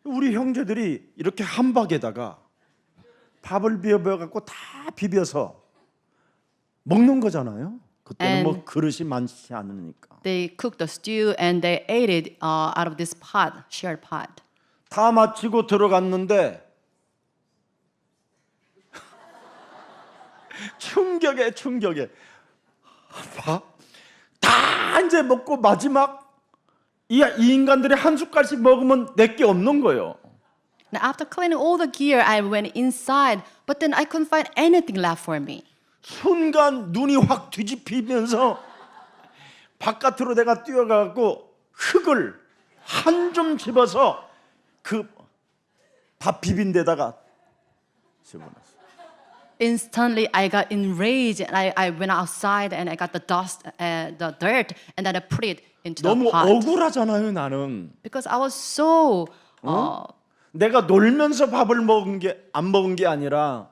우리 형제들이 이렇게 한박에다가 밥을 비벼갖고 다 비벼서 먹는 거잖아요. 그때는 뭐 그릇이 많지 않으니까. They cooked the stew and they ate it out of this pot, shared pot. 다 마치고 들어갔는데 충격에 다 이제 먹고 마지막 이 인간들이 한 숟갈씩 먹으면 내게 없는 거예요. Now after cleaning all the gear, I went inside, but then I couldn't find anything left for me. 순간 눈이 확 뒤집히면서 바깥으로 내가 뛰어가고 흙을 한 줌 집어서 그 밥 비빈 데다가 집어넣었어. Instantly, I got enraged, and I went outside, and I got the dust, the dirt, and then I put it into the 너무 pot. 억울하잖아요, 나는. Because I was so 내가 놀면서 밥을 먹은 게 안 먹은 게 아니라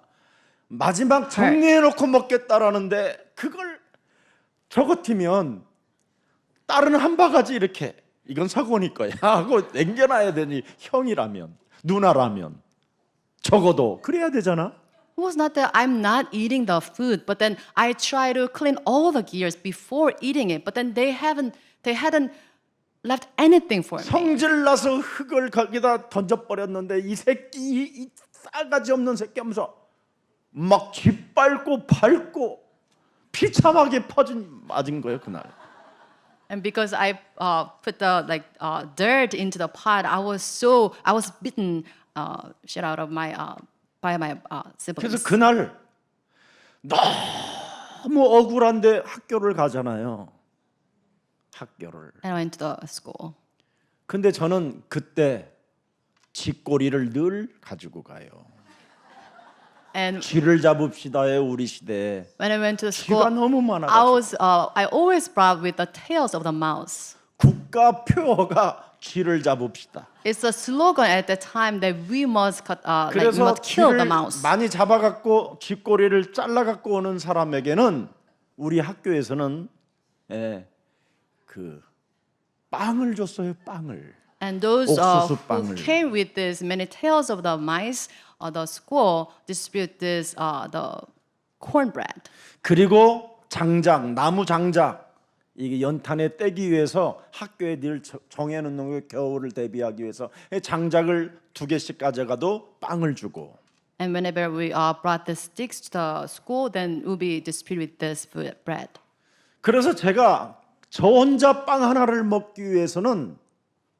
마지막 정리해 놓고 먹겠다라는데 그걸 저 같으면 딸은 한 바가지 이렇게 이건 사고니 거야 하고 남겨놔야 되니 형이라면 누나라면 적어도 그래야 되잖아. it was not that I'm not eating the food, but then I try to clean all the gears before eating it. But then they hadn't left anything for me. 성질 나서 흙을 거기다 던져버렸는데 이 새끼 이 싸가지 없는 새끼 하면서 막 짓밟고 밟고 비참하게 맞은 거예요 그날. And because I put the dirt into the pot, I was bitten shit out of my by my siblings. 그래서 그날 너무 억울한데 학교를 가잖아요. 학교를. And I went to the school. 근데 저는 그때 쥐꼬리를 늘 가지고 가요. And 쥐를 잡읍시다의 우리 시대에 when I went to the school, 쥐가 너무 많아가지고 I always brought with the tails of the mouse. 국가 표어가 쥐를 잡읍시다. It's a slogan at the time that we must 그래서 must kill the 쥐를 mouse. 많이 잡아갖고 쥐꼬리를 잘라갖고 오는 사람에게는 우리 학교에서는 그 빵을 줬어요. 빵을. And those 옥수수 who 빵을. came with this many tails of the mice, the school distribute this the cornbread. 그리고 장작, 나무 장작 이게 연탄에 떼기 위해서 학교에 늘 정해놓는 거 겨울을 대비하기 위해서 장작을 2개씩 가져가도 빵을 주고. And whenever we brought the sticks to the school, then we'll be distributed this bread. 그래서 제가 저 혼자 빵 하나를 먹기 위해서는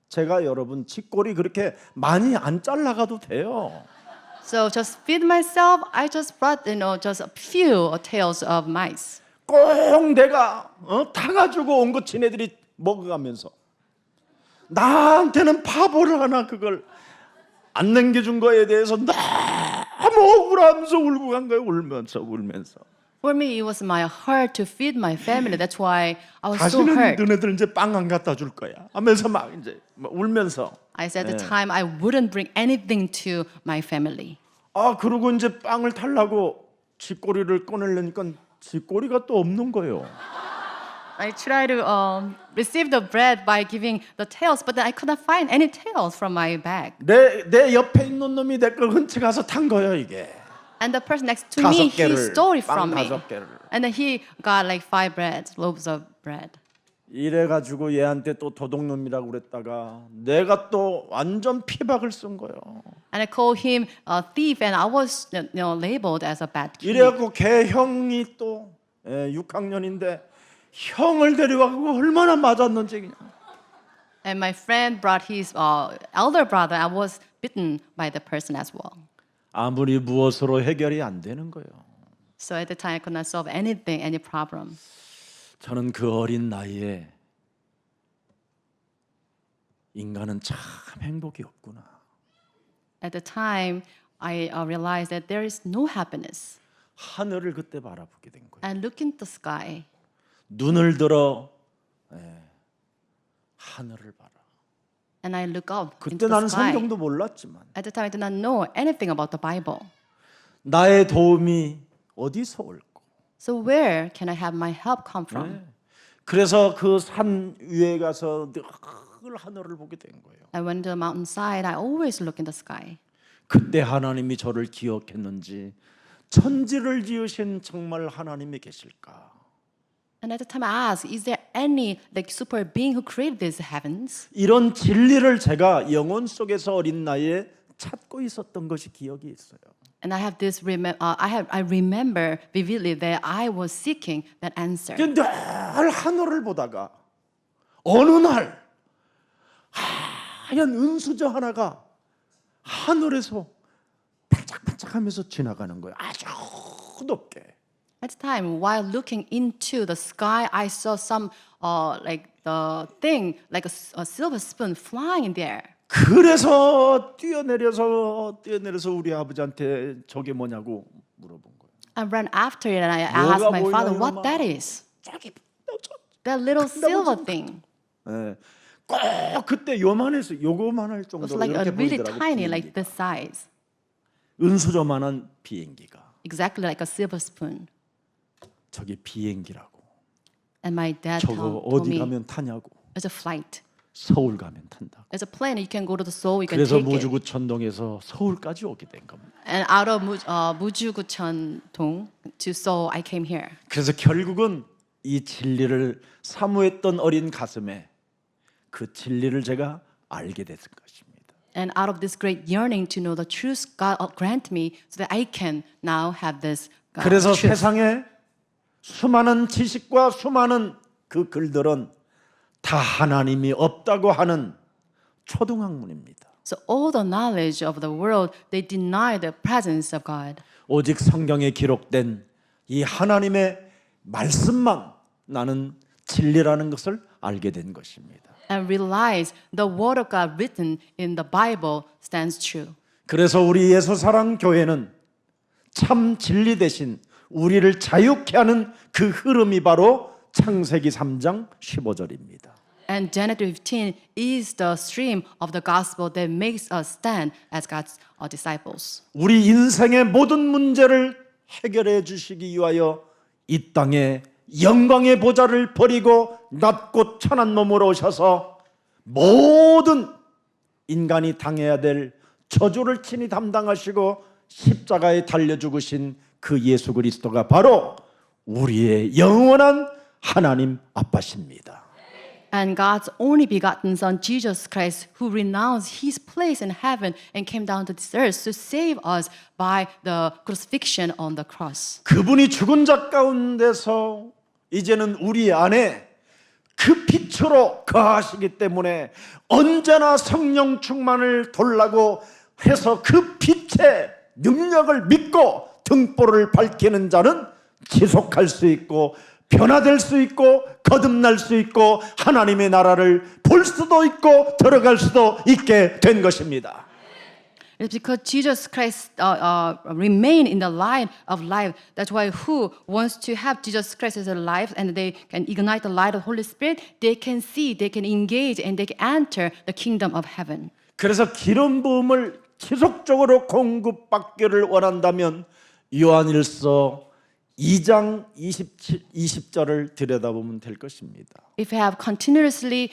제가 여러분 쥐꼬리 그렇게 많이 안 잘라가도 돼요. So just feed myself. I just brought just a few tails of mice. 꼭 내가 타가지고 온 거 지네들이 먹어가면서 나한테는 바보를 하나 그걸 안 남겨준 거에 대해서 너무 억울하면서 울고 간 거예요. 울면서. For me, it was my heart to feed my family. That's why I was so 다시는 hurt. 너네들 이제 빵 안 갖다 줄 거야 하면서 막 이제 울면서 I said at the time I wouldn't bring anything to my family. 그러고 이제 빵을 달라고 쥐꼬리를 꺼내려니까 쥐꼬리가 또 없는 거예요. I tried to receive the bread by giving the tails, but then I could not find any tails from my bag. 내 옆에 있는 놈이 내 걸 훔쳐 가서 탄 거예요 이게. And the person next to me, he stole it 빵 from me. 5개를. And then he got like 5 loaves of bread. 이래가지고 얘한테 또 도둑놈이라고 그랬다가 내가 또 완전 피박을 쓴 거예요. And I called him a thief, and I was labeled as a bad kid. 이래갖고 걔 형이 또 6학년인데 형을 데려와서 얼마나 맞았는지 그냥. And my friend brought his elder brother. I was bitten by the person as well. 아무리 무엇으로 해결이 안 되는 거예요. So at the time, I could not solve anything, any problem. 저는 그 어린 나이에 인간은 참 행복이 없구나. At the time, I realized that there is no happiness. 하늘을 그때 바라보게 된 거예요. And look into the sky. 눈을 들어 하늘을 봐라. And I look up 그때 into the 나는 sky. 성경도 몰랐지만 At the time, I did not know anything about the Bible. 나의 도움이 어디서 올까? So where can I have my help come from? 그래서 그 산 위에 가서 늘 하늘을 보게 된 거예요. I went to the mountainside. I always look in the sky. 그때 하나님이 저를 기억했는지 천지를 지으신 정말 하나님이 계실까? And at the time, I asked, "Is there any super being who created these heavens?" 이런 진리를 제가 영혼 속에서 어린 나이에 찾고 있었던 것이 기억이 있어요. And I have this. I remember vividly that I was seeking that answer. 늘 하늘을 보다가 어느 날 하얀 은수저 하나가 하늘에서 반짝반짝하면서 지나가는 거예요. 아주 높게. At the time, while looking into the sky, I saw some like the thing, like a silver spoon flying in the air. 그래서 뛰어내려서 우리 아버지한테 저게 뭐냐고 물어본 거예요. I ran after it and I asked my 뭐가 father 보이나, what 이놈아? that is. 저기 That little silver thing. 예. 꼭 그때 요만해서 요거만할 It was 정도로 like a 이렇게 really 보이더라고. tiny, 비행기. like this size. 은수저만한 비행기가 Exactly like a silver spoon. 저게 비행기라고. And my dad 저거 told 어디 me, 가면 타냐고. it's a flight. 서울 가면 탄다. It's a plane. You can go to the Seoul. You can 그래서 take it. 무주구천동에서 서울까지 오게 된 겁니다. And out of 무주구천동 to Seoul, I came here. 그래서 결국은 이 진리를 사모했던 어린 가슴에 그 진리를 제가 알게 됐을 것입니다. And out of this great yearning to know the truth, God grant me so that I can now have this 그래서 truth. 세상에 수많은 지식과 수많은 그 글들은 다 하나님이 없다고 하는 초등학문입니다. So all the knowledge of the world, they deny the presence of God. 오직 성경에 기록된 이 하나님의 말씀만 나는 진리라는 것을 알게 된 것입니다. And realize the word of God written in the Bible stands true. 그래서 우리 예수사랑 교회는 참 진리 대신 우리를 자유케 하는 그 흐름이 바로 창세기 3장 15절입니다. And Genesis 15 is the stream of the gospel that makes us stand as God's disciples. 우리 인생의 모든 문제를 해결해 주시기 위하여 이 땅에 영광의 보좌를 버리고 낮고 천한 몸으로 오셔서 모든 인간이 당해야 될 저주를 친히 담당하시고 십자가에 달려 죽으신 그 예수 그리스도가 바로 우리의 영원한 하나님 아빠십니다. And God's only begotten Son, Jesus Christ, who renounced his place in heaven and came down to this earth to save us by the crucifixion on the cross. 그분이 죽은 자 가운데서 이제는 우리 안에 그 빛으로 거하시기 때문에 언제나 성령 충만을 돌라고 해서 그 빛의 능력을 믿고 등불을 밝히는 자는 지속할 수 있고 변화될 수 있고 거듭날 수 있고 하나님의 나라를 볼 수도 있고 들어갈 수도 있게 된 것입니다. It's because Jesus Christ remained in the light of life. That's why who wants to have Jesus Christ as a life and they can ignite the light of the Holy Spirit, they can see, they can engage, and they can enter the kingdom of heaven. 그래서 기름 부음을 지속적으로 공급받기를 원한다면 요한일서 2장 20절을 들여다보면 될 것입니다. If you have continuously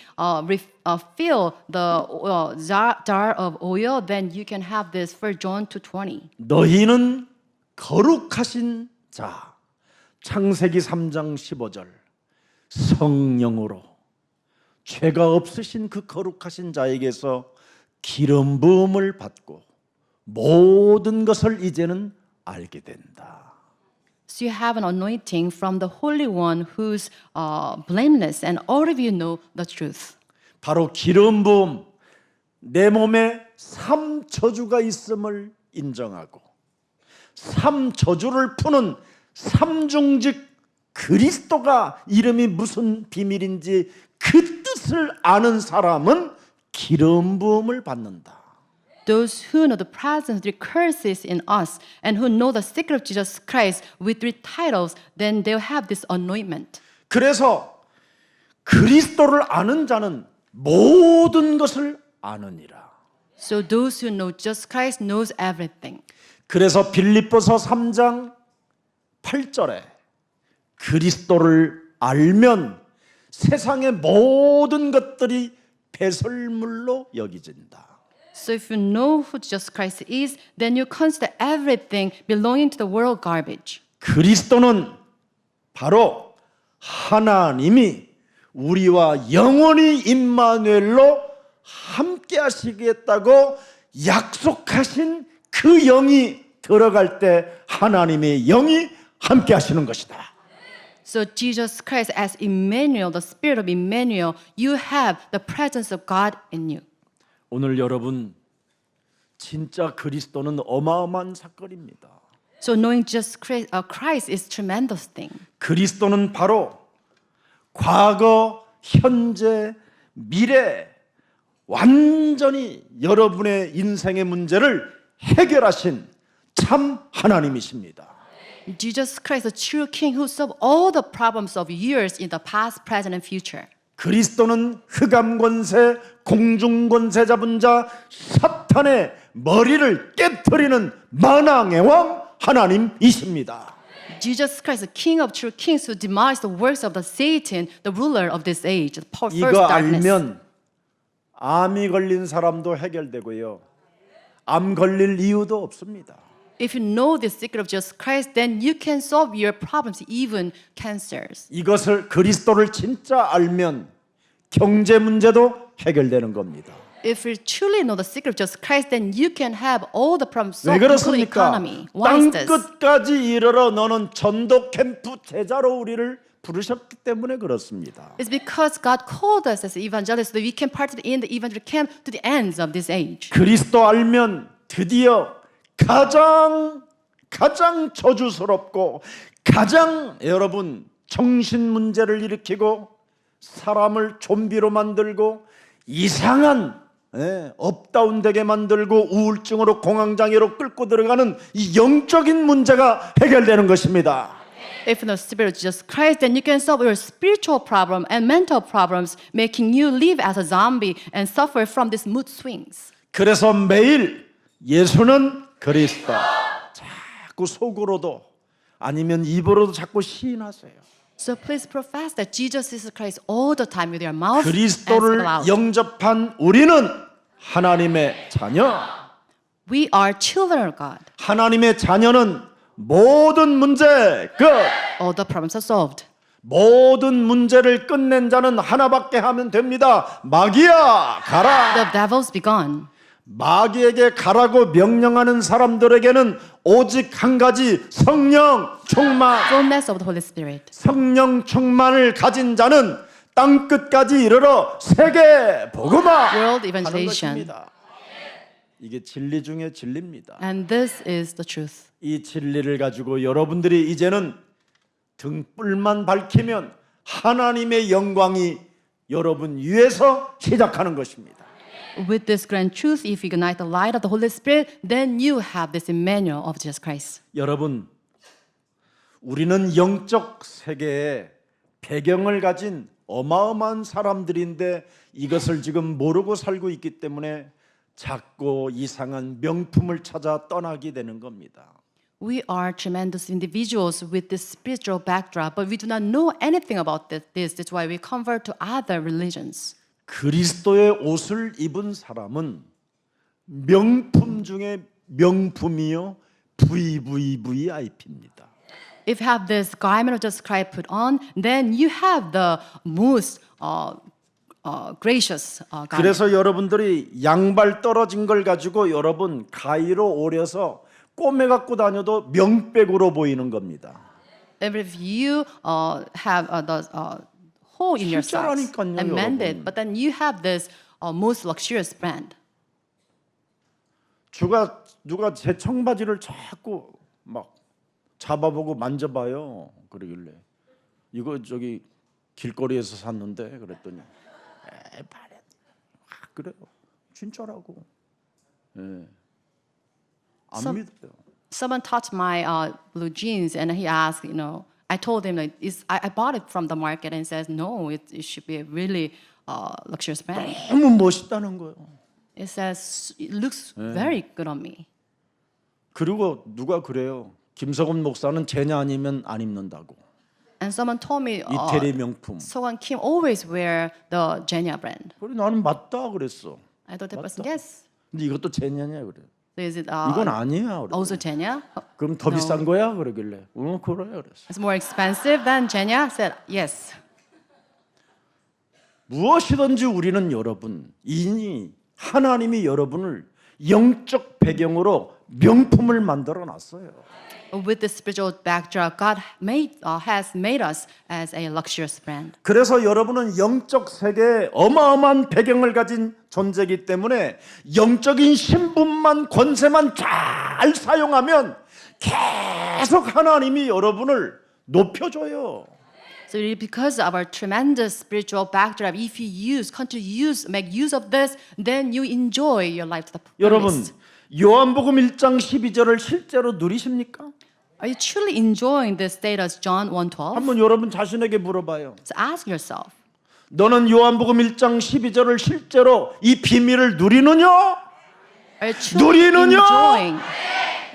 fill the jar of oil, then you can have this for John 2:20. 너희는 거룩하신 자, 창세기 3장 15절 성령으로 죄가 없으신 그 거룩하신 자에게서 기름 부음을 받고 모든 것을 이제는 알게 된다. So you have an anointing from the Holy One who's blameless, and all of you know the truth. 바로 기름 부음, 내 몸에 3저주가 있음을 인정하고 3저주를 푸는 삼중직 그리스도가 이름이 무슨 비밀인지 그 뜻을 아는 사람은 기름 부음을 받는다. Those who know the presence, the curses in us, and who know the secret of Jesus Christ with three titles, then they'll have this anointment. 그래서 그리스도를 아는 자는 모든 것을 아느니라. So those who know Jesus Christ knows everything. 그래서 빌립보서 3장 8절에 그리스도를 알면 세상의 모든 것들이 배설물로 여기진다. So if you know who Jesus Christ is, then you consider everything belonging to the world garbage. 그리스도는 바로 하나님이 우리와 영원히 임마누엘로 함께 하시겠다고 약속하신 그 영이 들어갈 때 하나님의 영이 함께 하시는 것이다. So Jesus Christ as Emmanuel, the Spirit of Emmanuel, you have the presence of God in you. 오늘 여러분 진짜 그리스도는 어마어마한 사건입니다. So knowing just Christ is tremendous thing. 그리스도는 바로 과거, 현재, 미래 완전히 여러분의 인생의 문제를 해결하신 참 하나님이십니다. Jesus Christ, the true King who solved all the problems of years in the past, present, and future. 그리스도는 흑암 권세, 공중 권세 잡은 자 사탄의 머리를 깨뜨리는 만왕의 왕 하나님이십니다. Jesus Christ, the King of true kings who demolished the works of the Satan, the ruler of this age, the first 이거 darkness. 알면 암이 걸린 사람도 해결되고요. 암 걸릴 이유도 없습니다. If you know the secret of Jesus Christ, then you can solve your problems, even cancers. 이것을 그리스도를 진짜 알면 경제 문제도 해결되는 겁니다. If you truly know the secret of Jesus Christ, then you can have all the problems 왜 solved, including 그렇습니까? economy. Why is 땅 this? 끝까지 이르러 너는 전도 캠프 제자로 우리를 부르셨기 때문에 그렇습니다. It's because God called us as evangelists so that we can participate in the evangelical camp to the ends of this age. 그리스도 알면 드디어 가장 저주스럽고 가장 여러분 정신 문제를 일으키고 사람을 좀비로 만들고 이상한 업다운되게 만들고 우울증으로 공황장애로 끌고 들어가는 이 영적인 문제가 해결되는 것입니다. If in the spirit of Jesus Christ, then you can solve your spiritual problem and mental problems, making you live as a zombie and suffer from these mood swings. 그래서 매일 예수는 그리스도 자꾸 속으로도 아니면 입으로도 자꾸 시인하세요. So please profess that Jesus is Christ all the time with your mouth and speak 그리스도를 aloud. 영접한 우리는 하나님의 자녀. We are children of God. 하나님의 자녀는 모든 문제 끝. All the problems are solved. 모든 문제를 끝낸 자는 하나밖에 하면 됩니다. 마귀야 가라. The devils be gone. 마귀에게 가라고 명령하는 사람들에게는 오직 한 가지 성령 충만. Fullness of the Holy Spirit. 성령 충만을 가진 자는 땅 끝까지 이르러 세계 복음화 World 하는 evangelization. 것입니다. 이게 진리 중에 진리입니다. And this is the truth. 이 진리를 가지고 여러분들이 이제는 등불만 밝히면 하나님의 영광이 여러분 위에서 시작하는 것입니다. With this grand truth, if you ignite the light of the Holy Spirit, then you have this Emmanuel of Jesus Christ. 여러분, 우리는 영적 세계에 배경을 가진 어마어마한 사람들인데 이것을 지금 모르고 살고 있기 때문에 작고 이상한 명품을 찾아 떠나게 되는 겁니다. We are tremendous individuals with this spiritual backdrop, but we do not know anything about this. That's why we convert to other religions. 그리스도의 옷을 입은 사람은 명품 중에 명품이요 VVVIP입니다. If you have this garment of Jesus Christ put on, then you have the most gracious garment. 그래서 여러분들이 양발 떨어진 걸 가지고 여러분 가위로 오려서 꼬매 갖고 다녀도 명백으로 보이는 겁니다. If you have the hole in your socks 실제라니까요, and mend it, 여러분. but then you have this most luxurious brand. 누가 제 청바지를 자꾸 막 잡아보고 만져봐요. 그러길래 이거 저기 길거리에서 샀는데 그랬더니 말해. 그래요. 진짜라고. 안 믿어요. Someone touched my blue jeans and he asked, I told him like, I bought it from the market and he says, no, it should be a really luxurious brand. 너무 멋있다는 거예요. It says, it looks very good on me. 그리고 누가 그래요. 김석원 목사는 제냐 아니면 안 입는다고. And someone told me, 이태리 명품. Sohan Kim always wear the Genya brand. 그래 나는 맞다 그랬어. I thought that person, 맞다. yes. 근데 이것도 제냐냐 그래. So is it 이건 아니야. 그래. also Genya? 그럼 더 No. 비싼 거야? 그러길래. 그래 그랬어. It's more expensive than Genya? I said, yes. 무엇이든지 우리는 여러분 이니 하나님이 여러분을 영적 배경으로 명품을 만들어 놨어요. With the spiritual backdrop, God has made us as a luxurious brand. 그래서 여러분은 영적 세계에 어마어마한 배경을 가진 존재이기 때문에 영적인 신분만 권세만 잘 사용하면 계속 하나님이 여러분을 높여줘요. So because of our tremendous spiritual backdrop, if you make use of this, then you enjoy your life to the 여러분, fullest. 요한복음 1장 12절을 실제로 누리십니까? Are you truly enjoying this state as John 1:12? 한번 여러분 자신에게 물어봐요. So ask yourself, 너는 요한복음 1장 12절을 실제로 이 비밀을 누리느냐? are you truly 누리느냐? enjoying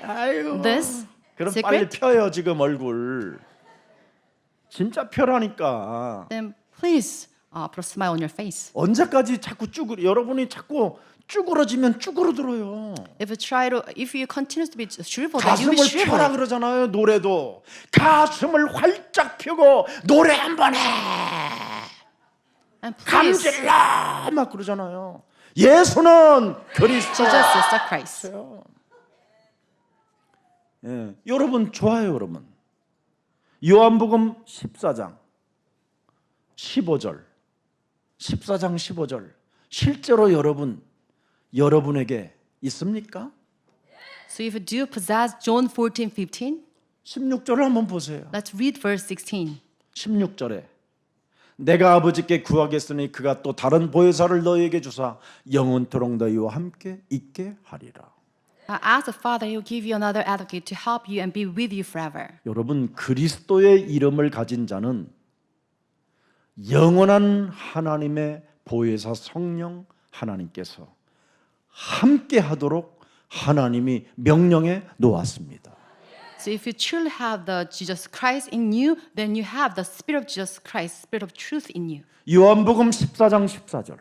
아이고. this 그럼 빨리 secret? 펴요 지금 얼굴. 진짜 펴라니까. Then please put a smile on your face. 언제까지 자꾸 여러분이 자꾸 쭈그러지면 쭈그러들어요. If you continue to be shriveled, then you'll 가슴을 be 펴라 shriveled. 그러잖아요. 노래도 가슴을 활짝 펴고 노래 한번 해. And please, 감질나 막 그러잖아요. 예수는 그리스도. Jesus is the Christ. 예, 여러분 좋아요, 여러분. 요한복음 14장 15절, 14장 15절 실제로 여러분에게 있습니까? So if you do possess John 14:15, 16절을 한번 보세요. let's read verse 16. 16절에 내가 아버지께 구하겠으니 그가 또 다른 보혜사를 너희에게 주사 영원토록 너희와 함께 있게 하리라. Ask the Father, He will give you another advocate to help you and be with you forever. 여러분 그리스도의 이름을 가진 자는 영원한 하나님의 보혜사 성령 하나님께서 함께 하도록 하나님이 명령해 놓았습니다. So if you truly have the Jesus Christ in you, then you have the Spirit of Jesus Christ, Spirit of truth in you. 요한복음 14장 14절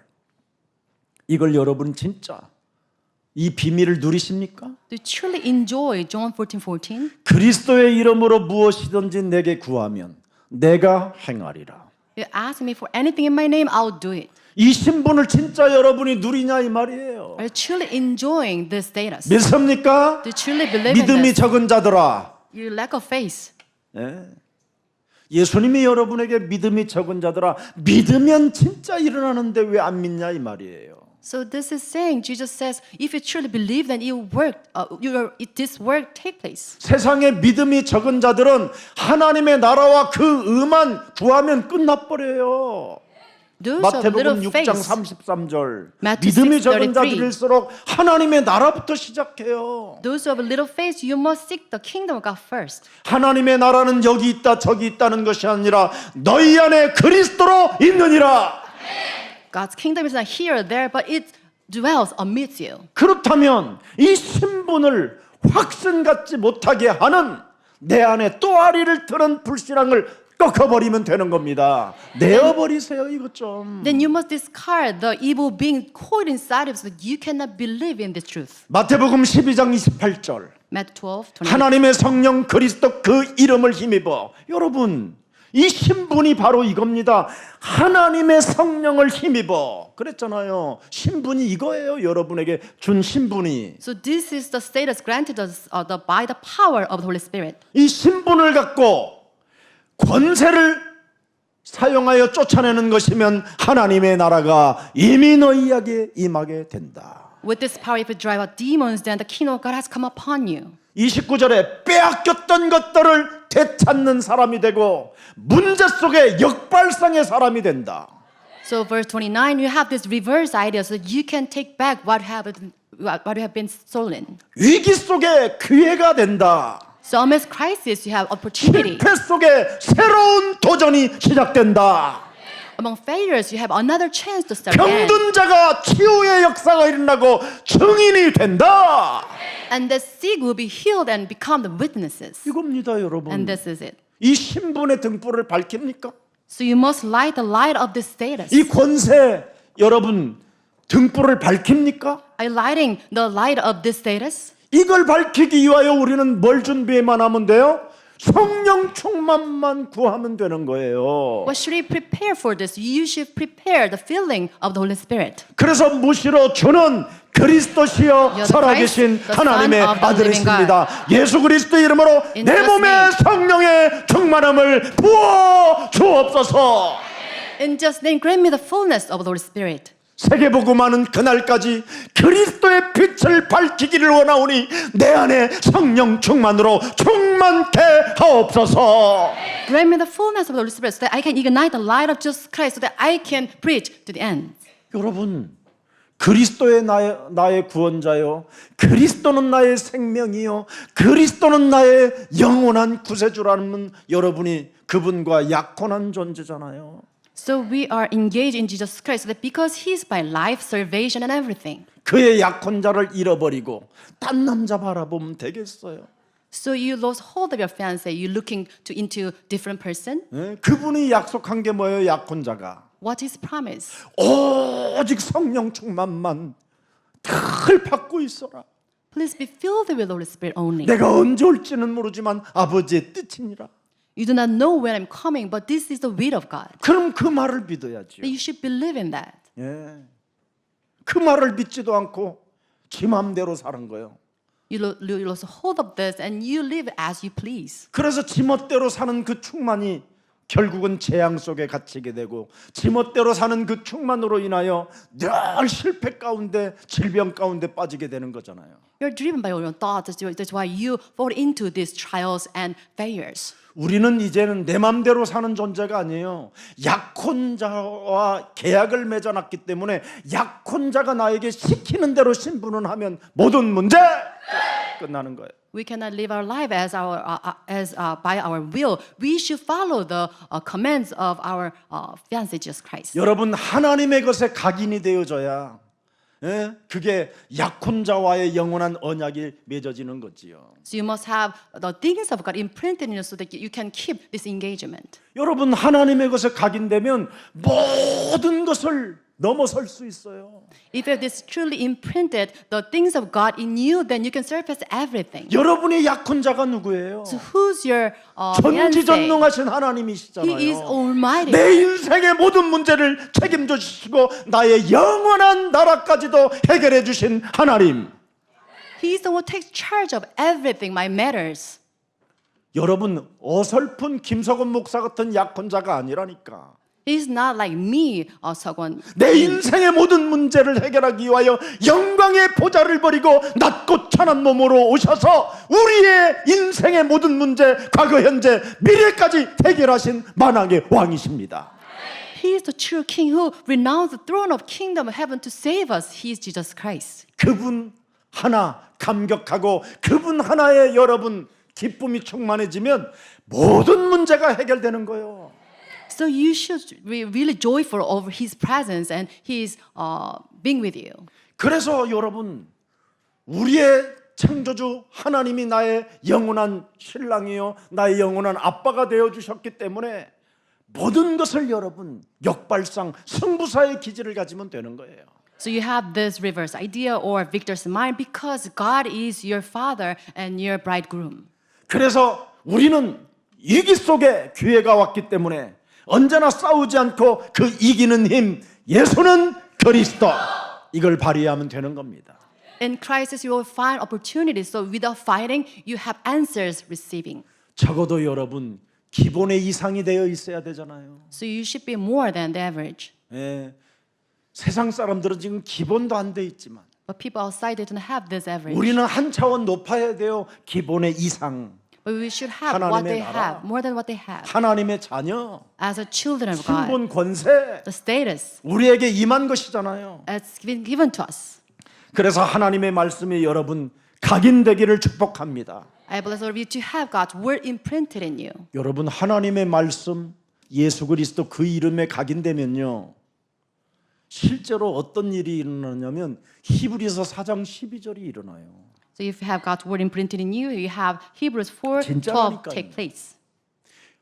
이걸 여러분 진짜 이 비밀을 누리십니까? Do you truly enjoy John 14:14? 그리스도의 이름으로 무엇이든지 내게 구하면 내가 행하리라. You ask me for anything in my name, I'll do it. 이 신분을 진짜 여러분이 누리냐 이 말이에요. Are you truly enjoying this status? 믿습니까? Do you truly believe in 믿음이 this? 적은 자들아. You lack of faith. 예. 예수님이 여러분에게 믿음이 적은 자들아 믿으면 진짜 일어나는데 왜 안 믿냐 이 말이에요. So this is saying, Jesus says, if you truly believe, then this work take place. 세상에 믿음이 적은 자들은 하나님의 나라와 그 의만 구하면 끝나버려요. Those of little 마태복음 6장 faith, 33절 Matthew 믿음이 6:33. 적은 자들일수록 하나님의 나라부터 시작해요. those of little faith, you must seek the kingdom of God first. 하나님의 나라는 여기 있다 저기 있다는 것이 아니라 너희 안에 그리스도로 있느니라. God's kingdom is not here or there, but it dwells amidst you. 그렇다면 이 신분을 확신 갖지 못하게 하는 내 안에 또아리를 트는 불신앙을 꺾어버리면 되는 겁니다. 내어버리세요 이것 좀. Then you must discard the evil being caught inside of you so that you cannot believe in the truth. 마태복음 12장 28절 Matthew 12:20. 하나님의 성령 그리스도 그 이름을 힘입어. 여러분 이 신분이 바로 이겁니다. 하나님의 성령을 힘입어. 그랬잖아요. 신분이 이거예요. 여러분에게 준 신분이. So this is the status granted us by the power of the Holy Spirit. 이 신분을 갖고 권세를 사용하여 쫓아내는 것이면 하나님의 나라가 이미 너희에게 임하게 된다. With this power, if you drive out demons, then the kingdom of God has come upon you. 29절에 빼앗겼던 것들을 되찾는 사람이 되고 문제 속에 역발상의 사람이 된다. So verse 29, you have this reverse idea so that you can take back what you have been stolen. 위기 속에 기회가 된다. So amidst crisis, you have opportunity. 실패 속에 새로운 도전이 시작된다. Among failures, you have another chance to start again. 병든 자가 치유의 역사가 일어나고 증인이 된다. And the sick will be healed and become the witnesses. 이겁니다, 여러분. And this is it. 이 신분의 등불을 밝힙니까? So you must light the light of this status. 이 권세 여러분 등불을 밝힙니까? Are you lighting the light of this status? 이걸 밝히기 위하여 우리는 뭘 준비만 하면 돼요? 성령 충만만 구하면 되는 거예요. What should we prepare for this? You should prepare the filling of the Holy Spirit. 그래서 무시로 주는 그리스도시여 the 살아계신 Christ, the 하나님의 Son of the 아들이 living 있습니다. 예수 그리스도 이름으로 In 내 Jesus' 몸에 name. 성령의 충만함을 부어 주옵소서. In just name, grant me the fullness of the Holy Spirit. 세계복음하는 그날까지 그리스도의 빛을 밝히기를 원하오니 내 안에 성령 충만으로 충만케 하옵소서. Grant me the fullness of the Holy Spirit so that I can ignite the light of Jesus Christ so that I can preach to the end. 여러분, 그리스도의 나의 구원자요, 그리스도는 나의 생명이요, 그리스도는 나의 영원한 구세주라는 여러분이 그분과 약혼한 존재잖아요. So we are engaged in Jesus Christ so that because He's my life, salvation, and everything. 그의 약혼자를 잃어버리고 딴 남자 바라보면 되겠어요. So you lost hold of your fiancé, you looking into different person. 예? 그분이 약속한 게 뭐예요? 약혼자가 What is promise? 오직 성령 충만만 늘 받고 있어라. Please be filled with the Holy Spirit only. 내가 언제 올지는 모르지만 아버지의 뜻이니라. You do not know when I'm coming, but this is the will of God. 그럼 그 말을 믿어야죠. That you should believe in that. 예. 그 말을 믿지도 않고 지 마음대로 사는 거예요. You lost hold of this and you live as you please. 그래서 지멋대로 사는 그 충만이 결국은 재앙 속에 갇히게 되고 지멋대로 사는 그 충만으로 인하여 늘 실패 가운데 질병 가운데 빠지게 되는 거잖아요. You're driven by your own thoughts. That's why you fall into these trials and failures. 우리는 이제는 내 맘대로 사는 존재가 아니에요. 약혼자와 계약을 맺어놨기 때문에 약혼자가 나에게 시키는 대로 신분을 하면 모든 문제 끝나는 거예요. We cannot live our life by our will. We should follow the commands of our fiancé Jesus Christ. 여러분, 하나님의 것에 각인이 되어져야 그게 약혼자와의 영원한 언약이 맺어지는 거지요. So you must have the things of God imprinted in you so that you can keep this engagement. 여러분, 하나님의 것에 각인되면 모든 것을 넘어설 수 있어요. If you have this truly imprinted the things of God in you, then you can surpass everything. 여러분의 약혼자가 누구예요? So who's your fiancé? 전지전능하신 하나님이시잖아요. He is Almighty. 내 인생의 모든 문제를 책임져 주시고 나의 영원한 나라까지도 해결해 주신 하나님. He is the one who takes charge of everything, my matters. 여러분, 어설픈 김석원 목사 같은 약혼자가 아니라니까. He's not like me, Seokwan. 내 인생의 모든 문제를 해결하기 위하여 영광의 보좌를 버리고 낮고 찬한 몸으로 오셔서 우리의 인생의 모든 문제, 과거, 현재, 미래까지 해결하신 만왕의 왕이십니다. He is the true King who renounced the throne of kingdom of heaven to save us. He is Jesus Christ. 그분 하나 감격하고 그분 하나에 여러분 기쁨이 충만해지면 모든 문제가 해결되는 거예요. So you should be really joyful over His presence and His being with you. 그래서 여러분, 우리의 창조주 하나님이 나의 영원한 신랑이요, 나의 영원한 아빠가 되어 주셨기 때문에 모든 것을 여러분 역발상 승부사의 기질을 가지면 되는 거예요. So you have this reverse idea or victor's mind because God is your father and your bridegroom. 그래서 우리는 위기 속에 기회가 왔기 때문에 언제나 싸우지 않고 그 이기는 힘, 예수는 그리스도, 이걸 발휘하면 되는 겁니다. In crisis, you will find opportunities. So without fighting, you have answers receiving. 적어도 여러분 기본의 이상이 되어 있어야 되잖아요. So you should be more than the average. 예, 세상 사람들은 지금 기본도 안 돼 있지만 But people outside they don't have this average. 우리는 한 차원 높아야 돼요. 기본의 이상. But we should have what they 하나님의 나라. have, more than what they have. 하나님의 자녀, As a children of God, 신분, 권세, the status 우리에게 임한 것이잖아요. that's been given to us. 그래서 하나님의 말씀이 여러분 각인되기를 축복합니다. I bless all of you to have God's word imprinted in you. 여러분, 하나님의 말씀, 예수 그리스도 그 이름에 각인되면요, 실제로 어떤 일이 일어나냐면 히브리서 4장 12절이 일어나요. So if you have God's word imprinted in you, you have Hebrews 4:12 진짜라니까요. take place.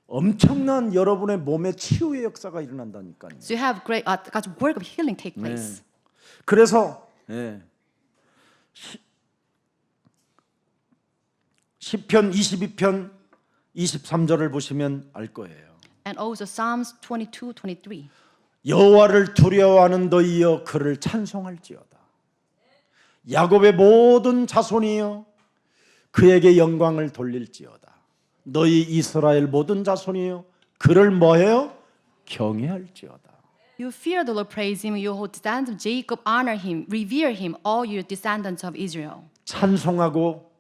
엄청난 여러분의 몸에 치유의 역사가 일어난다니까요. So you have great God's work of healing take place. 그래서 시편 22편 23절을 보시면 알 거예요. And also Psalms 22:23. 여호와를 두려워하는 너희여 그를 찬송할지어다. 야곱의 모든 자손이여 그에게 영광을 돌릴지어다. 너희 이스라엘 모든 자손이여 그를 뭐해요? 경외할지어다. You fear the Lord, praise Him. You who descendants of Jacob, honor Him, revere Him, all you descendants of Israel. 찬송하고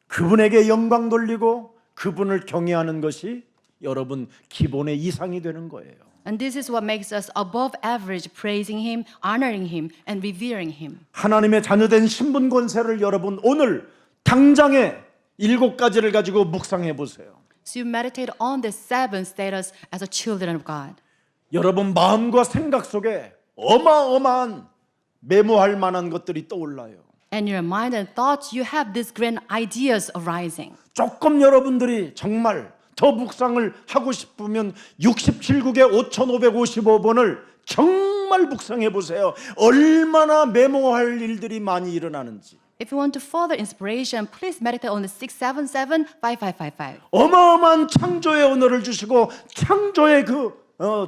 그분에게 영광 돌리고 그분을 경외하는 것이 여러분 기본의 이상이 되는 거예요. And this is what makes us above average, praising Him, honoring Him, and revering Him. 하나님의 자녀된 신분 권세를 여러분 오늘 당장에 7가지를 가지고 묵상해 보세요. So you meditate on the seven status as a children of God. 여러분 마음과 생각 속에 어마어마한 메모할 만한 것들이 떠올라요. And your mind and thoughts, you have these grand ideas arising. 조금 여러분들이 정말 더 묵상을 하고 싶으면 67국의 5555번을 정말 묵상해 보세요. 얼마나 메모할 일들이 많이 일어나는지. If you want to further inspiration, please meditate on the 677-5555. 어마어마한 창조의 언어를 주시고 창조의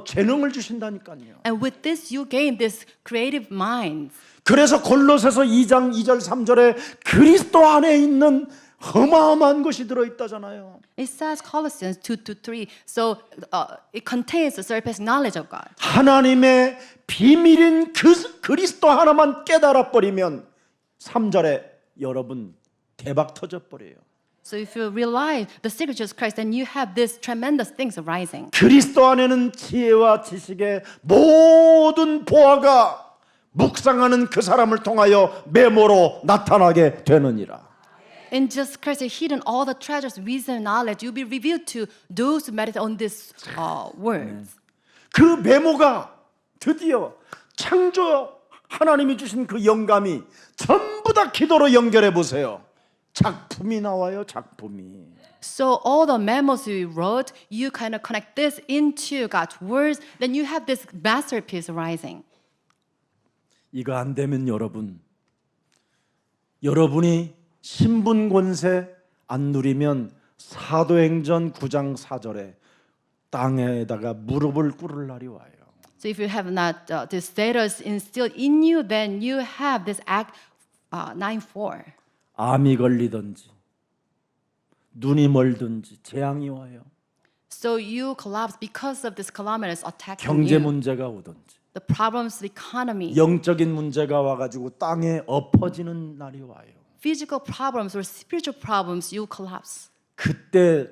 재능을 주신다니까요. And with this, you gain this creative minds. 그래서 골로새서 2장 2절 3절에 그리스도 안에 있는 어마어마한 것이 들어있다잖아요. It says Colossians 2-3. So it contains the surpassing knowledge of God. 하나님의 비밀인 그리스도 하나만 깨달아 버리면 3절에 여러분 대박 터져 버려요. So if you realize the secret of Jesus Christ, then you have these tremendous things arising. 그리스도 안에는 지혜와 지식의 모든 보화가 묵상하는 그 사람을 통하여 메모로 나타나게 되느니라. In Jesus Christ, are hidden all the treasures, wisdom, and knowledge. You'll be revealed to those who meditate on these words. 그 메모가 드디어 창조 하나님이 주신 그 영감이 전부 다 기도로 연결해 보세요. 작품이 나와요, 작품이. So all the memos you wrote, you kind of connect this into God's words. Then you have this masterpiece arising. 이거 안 되면 여러분이 신분 권세 안 누리면 사도행전 9장 4절에 땅에다가 무릎을 꿇을 날이 와요. So if you have not this status instilled in you, then you have this Act 9:4. 암이 걸리든지 눈이 멀든지 재앙이 와요. So you collapse because of this calamitous attacking 경제 you. 문제가 오든지 The problems, the economy, 영적인 문제가 와가지고 땅에 엎어지는 날이 와요. physical problems or spiritual problems, you collapse. 그때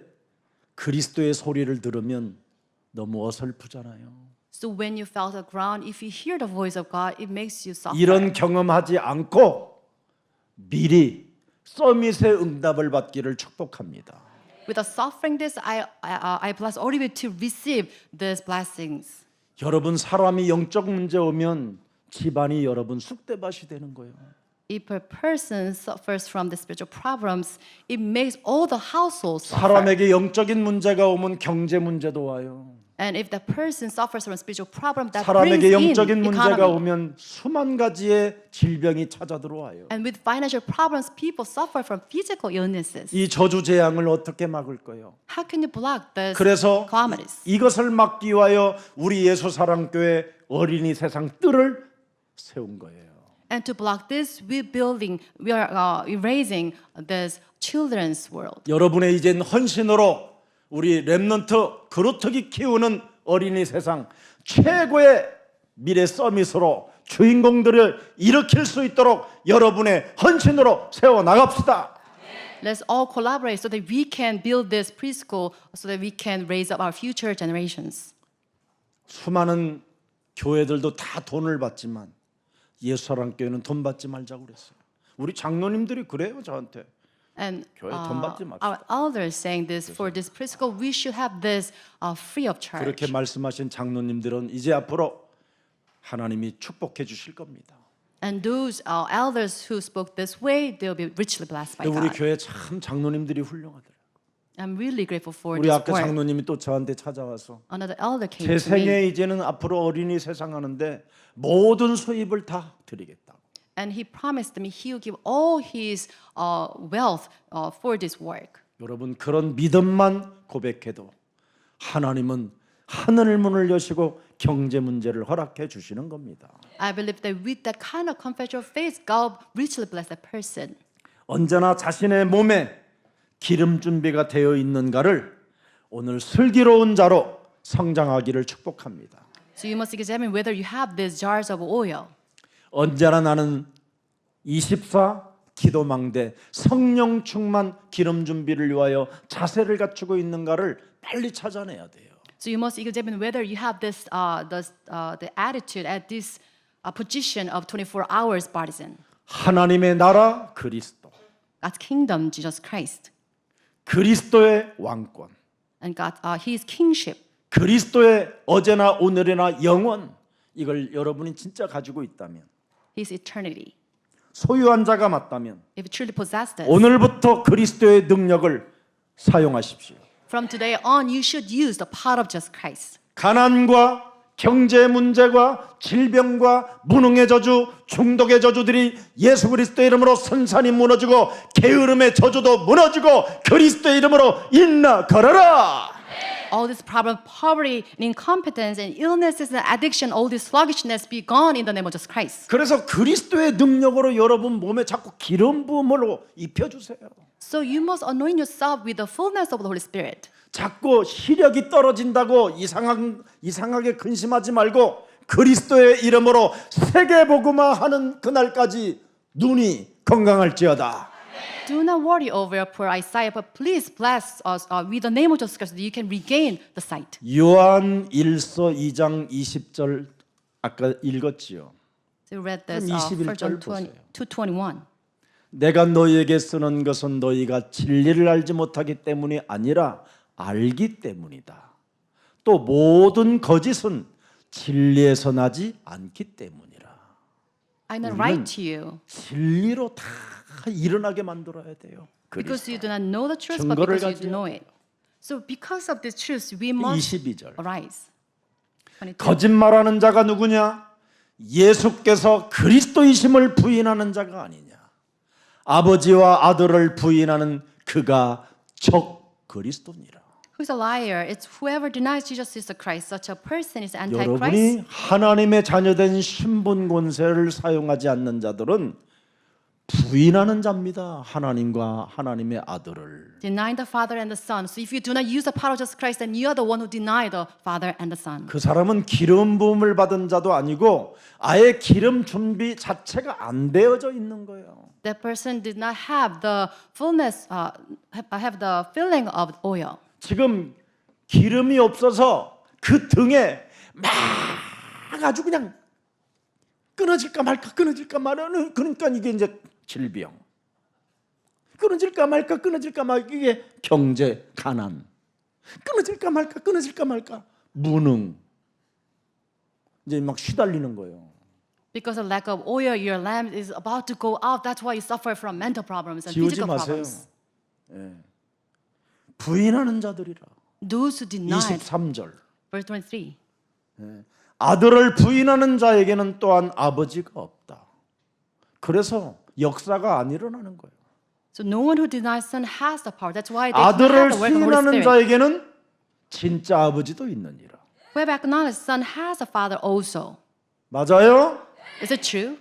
그리스도의 소리를 들으면 너무 어설프잖아요. So when you fell to the ground, if you hear the voice of God, it makes you suffer. 이런 경험하지 않고 미리 서밋의 응답을 받기를 축복합니다. With the suffering this, I bless all of you to receive these blessings. 여러분 사람이 영적 문제 오면 집안이 여러분 쑥대밭이 되는 거예요. If a person suffers from the spiritual problems, it makes all the households suffer. 사람에게 영적인 문제가 오면 경제 문제도 와요. And if the person suffers from a spiritual problem, that brings 사람에게 in 영적인 문제가 economy. 오면 수만 가지의 질병이 찾아 들어와요. And with financial problems, people suffer from physical illnesses. 이 저주 재앙을 어떻게 막을 거예요? How can you block these 그래서 calamities? 이것을 막기 위하여 우리 예수사랑교회 어린이 세상 뜰을 세운 거예요. And to block this, we are erasing this children's world. 여러분의 이젠 헌신으로 우리 렘넌트 그루터기 키우는 어린이 세상 최고의 미래 서밋으로 주인공들을 일으킬 수 있도록 여러분의 헌신으로 세워 나갑시다. Let's all collaborate so that we can build this preschool so that we can raise up our future generations. 수많은 교회들도 다 돈을 받지만 예수사랑교회는 돈 받지 말자고 그랬어요. 우리 장로님들이 그래요 저한테. And 교회 돈 받지 맙시다. our elders saying this for this preschool, we should have this free of charge. 그렇게 말씀하신 장로님들은 이제 앞으로 하나님이 축복해 주실 겁니다. And those elders who spoke this way, they'll be richly blessed by 우리 God. 교회 참 장로님들이 훌륭하더라고요. I'm really grateful for 우리 this 아까 work. 장로님이 또 저한테 찾아와서 Another elder came 제 to me, 생에 이제는 앞으로 어린이 세상 하는데 모든 수입을 다 드리겠다고. and he promised me he will give all his wealth for this work. 여러분 그런 믿음만 고백해도 하나님은 하늘 문을 여시고 경제 문제를 허락해 주시는 겁니다. I believe that with that kind of confession of faith, God richly bless that person. 언제나 자신의 몸에 기름 준비가 되어 있는가를 오늘 슬기로운 자로 성장하기를 축복합니다. So you must examine whether you have these jars of oil. 언제나 나는 24 기도망대 성령 충만 기름 준비를 위하여 자세를 갖추고 있는가를 빨리 찾아내야 돼요. So you must examine whether you have the attitude at this position of 24 hours partisan. 하나님의 나라 그리스도, God's kingdom, Jesus Christ, 그리스도의 왕권, and His kingship. 그리스도의 어제나 오늘이나 영원, 이걸 여러분이 진짜 가지고 있다면, His eternity. 소유한 자가 맞다면 If you truly possess this, 오늘부터 그리스도의 능력을 사용하십시오. from today on, you should use the power of Jesus Christ. 가난과 경제 문제와 질병과 무능의 저주, 중독의 저주들이 예수 그리스도의 이름으로 선산이 무너지고 게으름의 저주도 무너지고 그리스도의 이름으로 일어나 걸어라. All this problem, poverty, and incompetence, and illnesses, and addiction, all this sluggishness be gone in the name of Jesus Christ. 그래서 그리스도의 능력으로 여러분 몸에 자꾸 기름 부음으로 입혀주세요. So you must anoint yourself with the fullness of the Holy Spirit. 자꾸 시력이 떨어진다고 이상하게 근심하지 말고 그리스도의 이름으로 세계 복음화하는 그날까지 눈이 건강할지어다. Do not worry over poor eyesight, but please bless us with the name of Jesus Christ so that you can regain the sight. 요한 1서 2장 20절 아까 읽었지요. So we read this 그럼 1 John 21절 보세요. 2:21. 내가 너희에게 쓰는 것은 너희가 진리를 알지 못하기 때문이 아니라 알기 때문이다. 또 모든 거짓은 진리에서 나지 않기 때문이라. I not write to you 진리로 다 일어나게 만들어야 돼요. because you do not know the truth, but 증거를 because you do 가져야 know it. So because of this truth, we must 22절. arise. 22. 거짓말하는 자가 누구냐? 예수께서 그리스도이심을 부인하는 자가 아니냐? 아버지와 아들을 부인하는 그가 적 그리스도니라. Who's a liar? It's whoever denies Jesus is the Christ. Such a person is antichrist. 여러분이 하나님의 자녀된 신분 권세를 사용하지 않는 자들은 부인하는 자입니다. 하나님과 하나님의 아들을. Denying the Father and the Son. So if you do not use the power of Jesus Christ, then you are the one who deny the Father and the Son. 그 사람은 기름 부음을 받은 자도 아니고 아예 기름 준비 자체가 안 되어져 있는 거예요. That person did not have the fullness, have the filling of oil. 지금 기름이 없어서 그 등에 막 아주 그냥 끊어질까 말까 끊어질까 말까. 그러니까 이게 이제 질병. 끊어질까 말까 끊어질까 말까. 이게 경제 가난. 끊어질까 말까 끊어질까 말까. 무능. 이제 막 시달리는 거예요. Because of lack of oil, your lamp is about to go out. That's why you suffer from mental problems and 지우지 physical 마세요. problems. 예. 부인하는 자들이라. Those who deny, 23절. verse 23. 아들을 부인하는 자에게는 또한 아버지가 없다. 그래서 역사가 안 일어나는 거예요. So no one who denies Son has the power. That's why they do not 아들을 have the work of the Holy 수인하는 Spirit. 자에게는 진짜 아버지도 있느니라. Whoever acknowledges Son has a Father also. 맞아요? Is it true?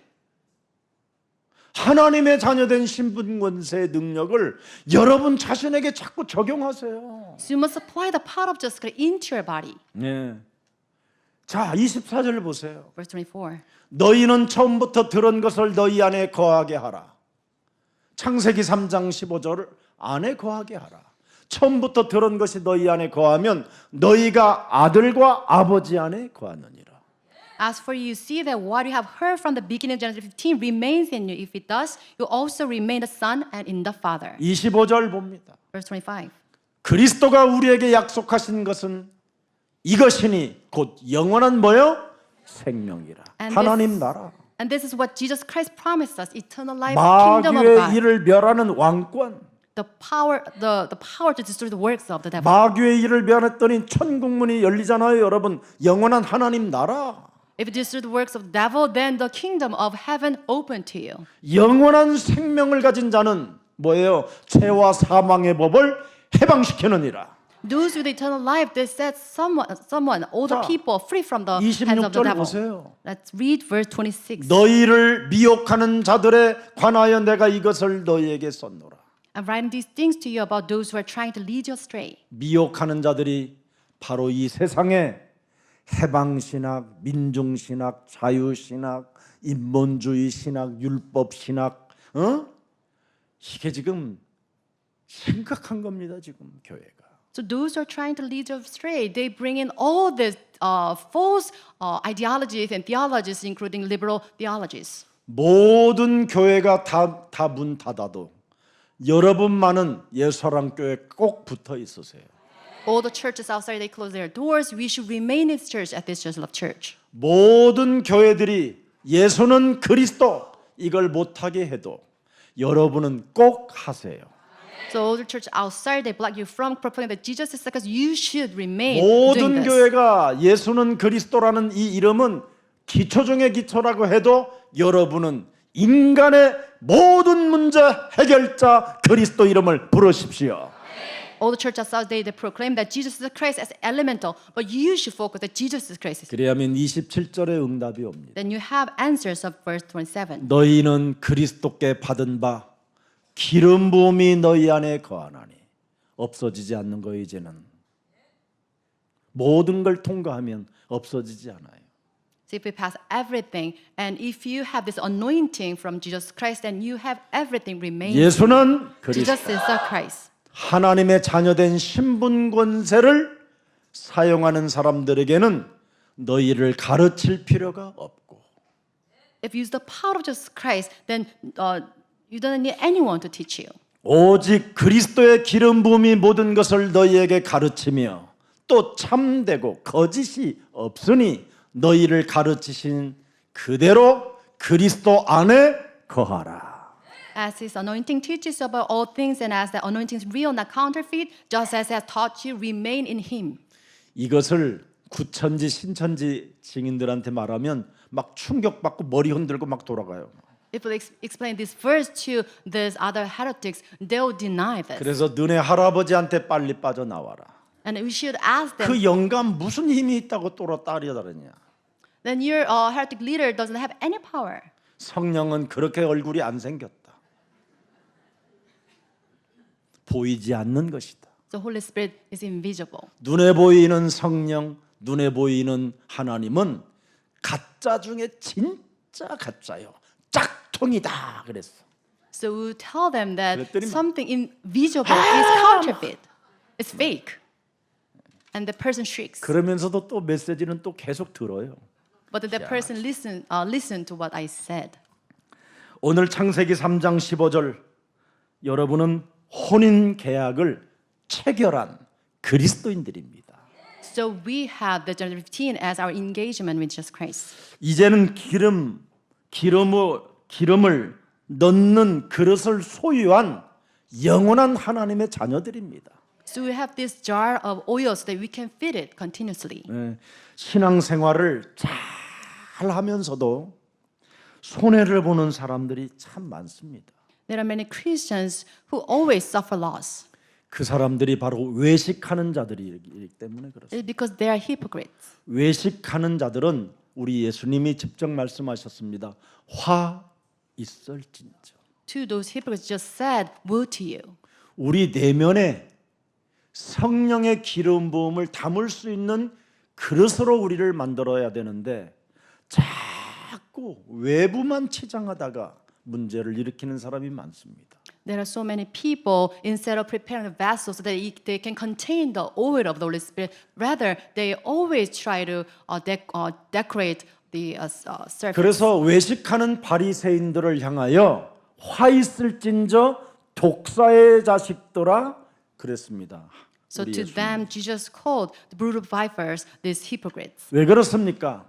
하나님의 자녀된 신분 권세의 능력을 여러분 자신에게 자꾸 적용하세요. So you must apply the power of Jesus Christ into your body. 네. 자, 24절 보세요. Verse 24. 너희는 처음부터 들은 것을 너희 안에 거하게 하라. 창세기 3장 15절 안에 거하게 하라. 처음부터 들은 것이 너희 안에 거하면 너희가 아들과 아버지 안에 거하느니라. As for you, see that what you have heard from the beginning of Genesis 15 remains in you. If it does, you also remain the Son and in the Father. 25절 봅니다. Verse 25. 그리스도가 우리에게 약속하신 것은 이것이니 곧 영원한 뭐요? 생명이라. And 하나님 나라. And this is what Jesus Christ promised us: eternal life, kingdom of 마귀의 God, 일을 멸하는 왕권. the power to destroy the works of the devil. 마귀의 일을 멸했더니 천국문이 열리잖아요, 여러분. 영원한 하나님 나라. If you destroy the works of the devil, then the kingdom of heaven open to you. 영원한 생명을 가진 자는 뭐예요? 죄와 사망의 법을 해방시키느니라. Those with eternal life, they set someone, all the 자, people free from the hands of the 26절 devil. 보세요. Let's read verse 26. 너희를 미혹하는 자들에 관하여 내가 이것을 너희에게 썼노라. I'm writing these things to you about those who are trying to lead you astray. 미혹하는 자들이 바로 이 세상에 해방신학, 민중신학, 자유신학, 인본주의 신학, 율법신학, 이게 지금 심각한 겁니다. 지금 교회가. So those who are trying to lead you astray, they bring in all these false ideologies and theologies, including liberal theologies. 모든 교회가 다 문 닫아도 여러분만은 예수사랑교회 꼭 붙어 있으세요. All the churches outside, they close their doors. We should remain in this church at this Church of Church. 모든 교회들이 예수는 그리스도 이걸 못하게 해도 여러분은 꼭 하세요. So all the church outside, they block you from proclaiming that Jesus is because you should remain doing 모든 this. 교회가 예수는 그리스도라는 이 이름은 기초 중의 기초라고 해도 여러분은 인간의 모든 문제 해결자 그리스도 이름을 부르십시오. All the church outside, they proclaim that Jesus is the Christ as elemental, but you should focus that Jesus is Christ. 그래야만 27절의 응답이 옵니다. Then you have answers of verse 27. 너희는 그리스도께 받은 바 기름 부음이 너희 안에 거하나니 없어지지 않는 거 이제는 모든 걸 통과하면 없어지지 않아요. So if we pass everything, and if you have this anointing from Jesus Christ, then you have everything remaining. 예수는 Jesus 그리스도 is the Christ. 하나님의 자녀된 신분 권세를 사용하는 사람들에게는 너희를 가르칠 필요가 없고 If you use the power of Jesus Christ, then you don't need anyone to teach you. 오직 그리스도의 기름 부음이 모든 것을 너희에게 가르치며 또 참되고 거짓이 없으니 너희를 가르치신 그대로 그리스도 안에 거하라. As his anointing teaches about all things, and as the anointing is real, not counterfeit, just as he has taught you, remain in him. 이것을 구천지 신천지 증인들한테 말하면 막 충격받고 머리 흔들고 막 돌아가요. If we explain this verse to these other heretics, they'll deny this. 그래서 너네 할아버지한테 빨리 빠져나와라. And we should ask them, 그 영감 무슨 힘이 있다고 따라다니냐. then your heretic leader doesn't have any power. 성령은 그렇게 얼굴이 안 생겼다. 보이지 않는 것이다. The Holy Spirit is invisible. 눈에 보이는 성령, 눈에 보이는 하나님은 가짜 중에 진짜 가짜요. 짝퉁이다 그랬어. So we tell them that 그랬더니 something invisible is counterfeit. It's fake. And the person shrieks. 그러면서도 또 메시지는 또 계속 들어요. But the person listen to what I said. 오늘 창세기 3장 15절 여러분은 혼인 계약을 체결한 그리스도인들입니다. So we have the John 15 as our engagement with Jesus Christ. 이제는 기름을 넣는 그릇을 소유한 영원한 하나님의 자녀들입니다. So we have this jar of oil so that we can feed it continuously. 신앙생활을 잘 하면서도 손해를 보는 사람들이 참 많습니다. There are many Christians who always suffer loss. 그 사람들이 바로 외식하는 자들이기 때문에 그렇습니다. It's because they are hypocrites. 외식하는 자들은 우리 예수님이 직접 말씀하셨습니다. 화 있을진저. To those hypocrites just said, woe to you. 우리 내면에 성령의 기름 부음을 담을 수 있는 그릇으로 우리를 만들어야 되는데 자꾸 외부만 치장하다가 문제를 일으키는 사람이 많습니다. There are so many people, instead of preparing the vessels so that they can contain the oil of the Holy Spirit, rather they always try to decorate the surface. 그래서 외식하는 바리새인들을 향하여 화 있을진저 독사의 자식들아 그랬습니다. So 우리 to 예수님. them, Jesus called the brood of vipers these hypocrites. 왜 그렇습니까?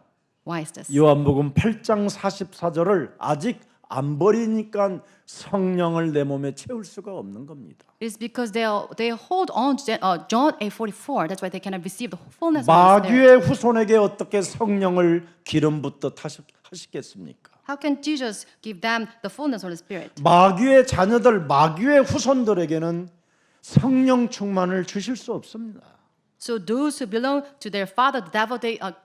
Why is this? 요한복음 8장 44절을 아직 안 버리니까 성령을 내 몸에 채울 수가 없는 겁니다. It's because they hold on to John 8:44. That's why they cannot receive the fullness of the Spirit. 마귀의 후손에게 어떻게 성령을 기름 붓듯 하시겠습니까? How can Jesus give them the fullness of the Spirit? 마귀의 자녀들, 마귀의 후손들에게는 성령 충만을 주실 수 없습니다. So those who belong to their father, the devil,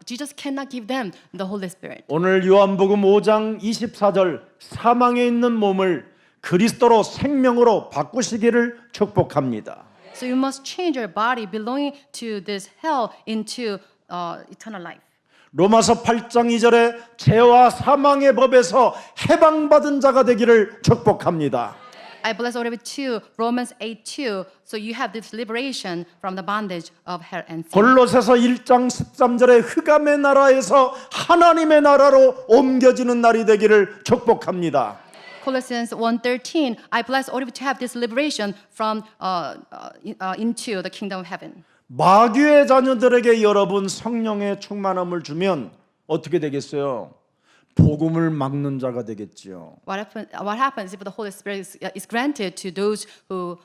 Jesus cannot give them the Holy Spirit. 오늘 요한복음 5장 24절 사망에 있는 몸을 그리스도로 생명으로 바꾸시기를 축복합니다. So you must change your body belonging to this hell into eternal life. 로마서 8장 2절에 죄와 사망의 법에서 해방받은 자가 되기를 축복합니다. I bless all of it too. Romans 8:2. So you have this liberation from the bondage of hell and sin. 골로새서 1장 13절에 흑암의 나라에서 하나님의 나라로 옮겨지는 날이 되기를 축복합니다. Colossians 1:13. I bless all of you to have this liberation from into the kingdom of heaven. 마귀의 자녀들에게 여러분 성령의 충만함을 주면 어떻게 되겠어요? 복음을 막는 자가 되겠지요. What happens if the Holy Spirit is granted to those who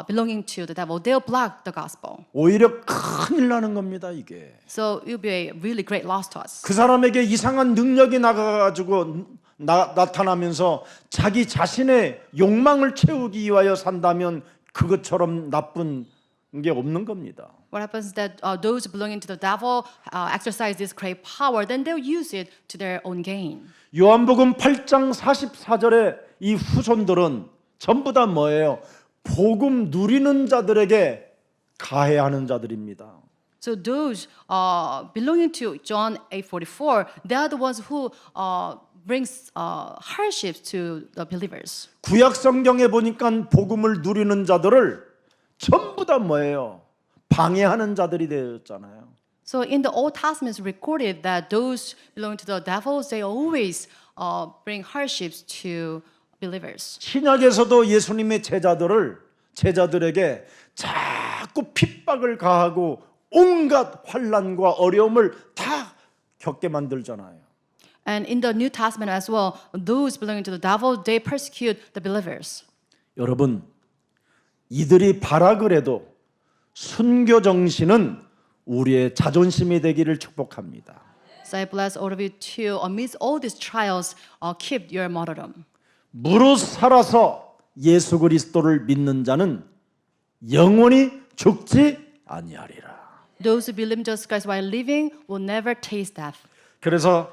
belonging to the devil? They'll block the gospel. 오히려 큰일 나는 겁니다, 이게. So it will be a really great loss to us. 그 사람에게 이상한 능력이 나가가지고 나타나면서 자기 자신의 욕망을 채우기 위하여 산다면 그것처럼 나쁜 게 없는 겁니다. What happens is that those belonging to the devil exercise this great power, then they'll use it to their own gain. 요한복음 8장 44절에 이 후손들은 전부 다 뭐예요? 복음 누리는 자들에게 가해하는 자들입니다. So those belonging to John 8:44, they are the ones who brings hardships to the believers. 구약 성경에 보니까 복음을 누리는 자들을 전부 다 뭐예요? 방해하는 자들이 되었잖아요. So in the Old Testament, it's recorded that those belonging to the devils, they always bring hardships to believers. 신약에서도 예수님의 제자들에게 자꾸 핍박을 가하고 온갖 환난과 어려움을 다 겪게 만들잖아요. And in the New Testament as well, those belonging to the devil, they persecute the believers. 여러분, 이들이 바라 그래도 순교 정신은 우리의 자존심이 되기를 축복합니다. So I bless all of you too. Amidst all these trials, keep your martyrdom. 무릇 살아서 예수 그리스도를 믿는 자는 영원히 죽지 아니하리라. Those who believe in Jesus Christ while living will never taste death. 그래서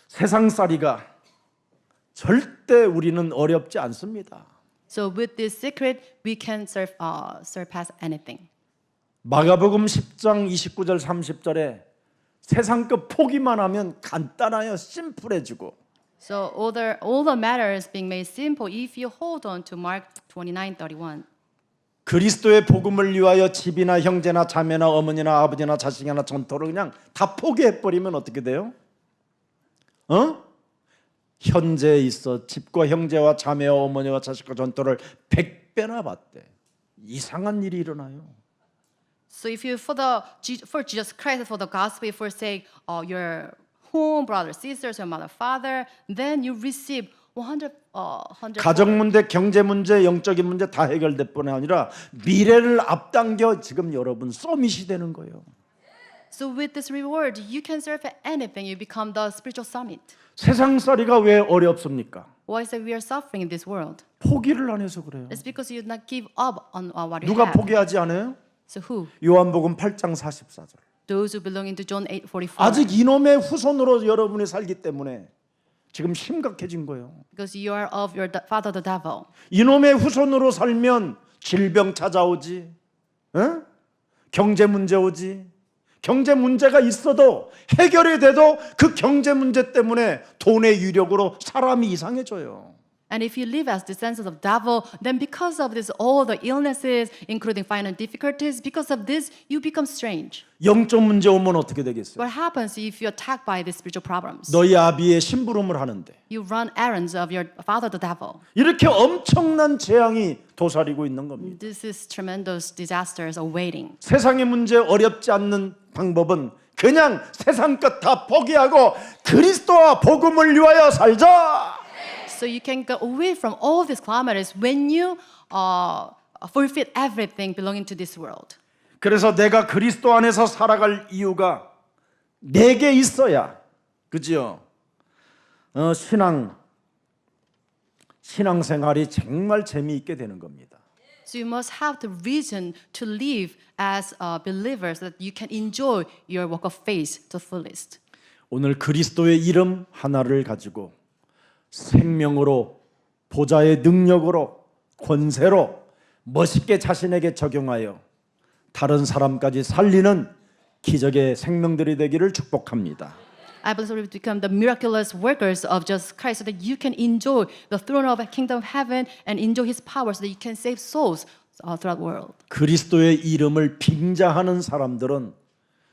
세상살이가 절대 우리는 어렵지 않습니다. So with this secret, we can surpass anything. 마가복음 10장 29절 30절에 세상 것 포기만 하면 간단하여 심플해지고 So all the matters being made simple if you hold on to Mark 29:31. 그리스도의 복음을 위하여 집이나 형제나 자매나 어머니나 아버지나 자식이나 전토를 그냥 다 포기해버리면 어떻게 돼요? 현재에 있어 집과 형제와 자매와 어머니와 자식과 전토를 100배나 받대. 이상한 일이 일어나요. So if you for Jesus Christ, for the gospel, forsake your home, brothers, sisters, your mother, father, then you receive 100. 가정 문제, 경제 문제, 영적인 문제 다 해결될 뿐 아니라 미래를 앞당겨 지금 여러분 서밋이 되는 거예요. So with this reward, you can serve at anything. You become the spiritual summit. 세상살이가 왜 어렵습니까? Why is it we are suffering in this world? 포기를 안 해서 그래요. It's because you did not give up on what you 누가 have. 포기하지 않아요? So who? 요한복음 8장 44절. Those who belong to John 8:44. 아직 이놈의 후손으로 여러분이 살기 때문에 지금 심각해진 거예요. Because you are of your father the devil. 이놈의 후손으로 살면 질병 찾아오지, 경제 문제 오지. 경제 문제가 있어도 해결이 돼도 그 경제 문제 때문에 돈의 유력으로 사람이 이상해져요. And if you live as descendants of devil, then because of this, all the illnesses, including financial difficulties, because of this, you become strange. 영적 문제 오면 어떻게 되겠어요? What happens if you're attacked by these spiritual problems? 너희 아비의 심부름을 하는데 You run errands of your father, the devil. 이렇게 엄청난 재앙이 도사리고 있는 겁니다. This is tremendous disasters awaiting. 세상의 문제 어렵지 않는 방법은 그냥 세상 것 다 포기하고 그리스도와 복음을 위하여 살자. So you can go away from all these calamities when you forfeit everything belonging to this world. 그래서 내가 그리스도 안에서 살아갈 이유가 내게 있어야, 그죠? 신앙생활이 정말 재미있게 되는 겁니다. So you must have the reason to live as believers that you can enjoy your walk of faith to the fullest. 오늘 그리스도의 이름 하나를 가지고 생명으로, 보좌의 능력으로, 권세로 멋있게 자신에게 적용하여 다른 사람까지 살리는 기적의 생명들이 되기를 축복합니다. I believe we become the miraculous workers of Jesus Christ so that you can enjoy the throne of the kingdom of heaven and enjoy his power so that you can save souls throughout the world. 그리스도의 이름을 빙자하는 사람들은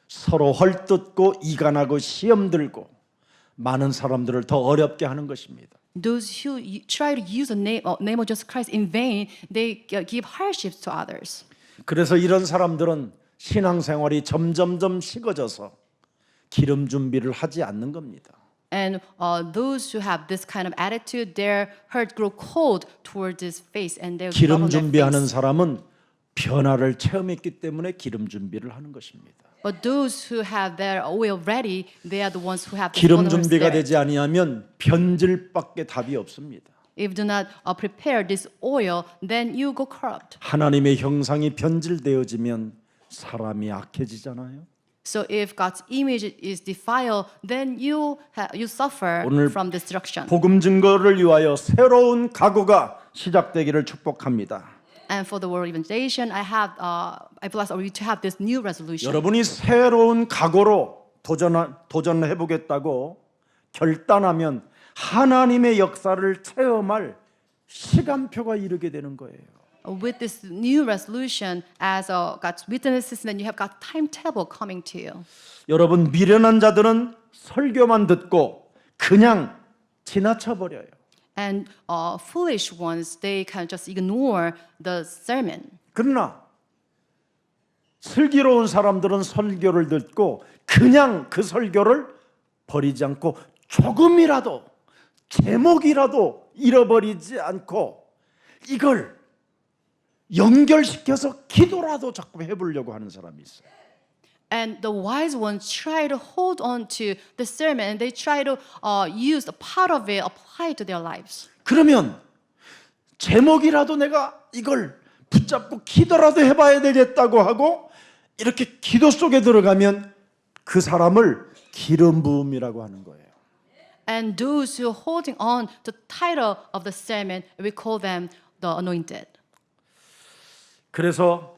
서로 헐뜯고 이간하고 시험 들고 많은 사람들을 더 어렵게 하는 것입니다. Those who try to use the name of Jesus Christ in vain, they give hardships to others. 그래서 이런 사람들은 신앙생활이 점점점 식어져서 기름 준비를 하지 않는 겁니다. And those who have this kind of attitude, their heart grow cold toward this face, and they give up 기름 on their 준비하는 face. 사람은 변화를 체험했기 때문에 기름 준비를 하는 것입니다. But those who have their oil ready, they are the ones who have the 기름 Holy 준비가 Spirit. 되지 아니하면 변질밖에 답이 없습니다. If you do not prepare this oil, then you go corrupt. 하나님의 형상이 변질되어지면 사람이 악해지잖아요. So if God's image is defiled, then you suffer 오늘 from destruction. 복음 증거를 위하여 새로운 각오가 시작되기를 축복합니다. And for the world evangelization, I bless you to have this new resolution. 여러분이 새로운 각오로 도전해 보겠다고 결단하면 하나님의 역사를 체험할 시간표가 이르게 되는 거예요. With this new resolution, as God's witnesses, then you have got timetable coming to you. 여러분 미련한 자들은 설교만 듣고 그냥 지나쳐 버려요. And foolish ones, they can just ignore the sermon. 그러나 슬기로운 사람들은 설교를 듣고 그냥 그 설교를 버리지 않고 조금이라도 제목이라도 잃어버리지 않고 이걸 연결시켜서 기도라도 자꾸 해보려고 하는 사람이 있어요. And the wise ones try to hold on to the sermon, and they try to use a part of it, apply it to their lives. 그러면 제목이라도 내가 이걸 붙잡고 기도라도 해봐야 되겠다고 하고 이렇게 기도 속에 들어가면 그 사람을 기름 부음이라고 하는 거예요. And those who are holding on to the title of the sermon, we call them the anointed. 그래서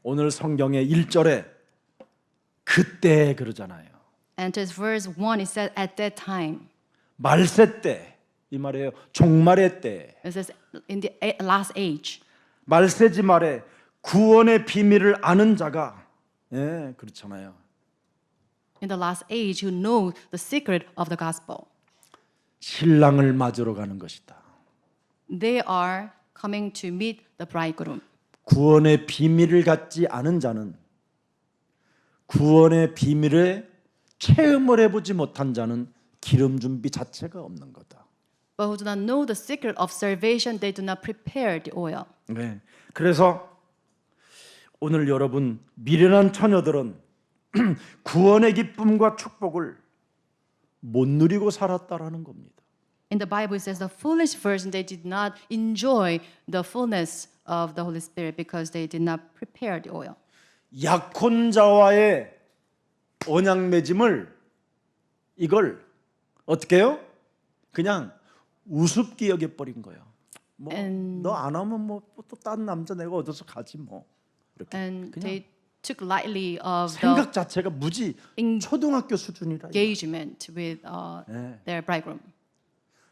오늘 성경의 1절에 그때 그러잖아요. And this verse 1, it says, at that time. 말세 때 이 말이에요. 종말의 때. It says, in the last age. 말세지 말에 구원의 비밀을 아는 자가 그렇잖아요. In the last age, who know the secret of the gospel. 신랑을 맞으러 가는 것이다. They are coming to meet the bridegroom. 구원의 비밀을 갖지 않은 자는 구원의 비밀에 체험을 해보지 못한 자는 기름 준비 자체가 없는 거다. But who do not know the secret of salvation, they do not prepare the oil. 네. 그래서 오늘 여러분 미련한 처녀들은 구원의 기쁨과 축복을 못 누리고 살았다라는 겁니다. In the Bible, it says the foolish virgin, they did not enjoy the fullness of the Holy Spirit because they did not prepare the oil. 약혼자와의 언약 맺음을 이걸 어떻게 해요? 그냥 우습게 여겨버린 거예요. 뭐 너 안 하면 뭐 또 딴 남자 내가 얻어서 가지 뭐 이렇게 And 그냥 they took lightly of the 생각 자체가 무지 초등학교 수준이라 이거. engagement with their bridegroom.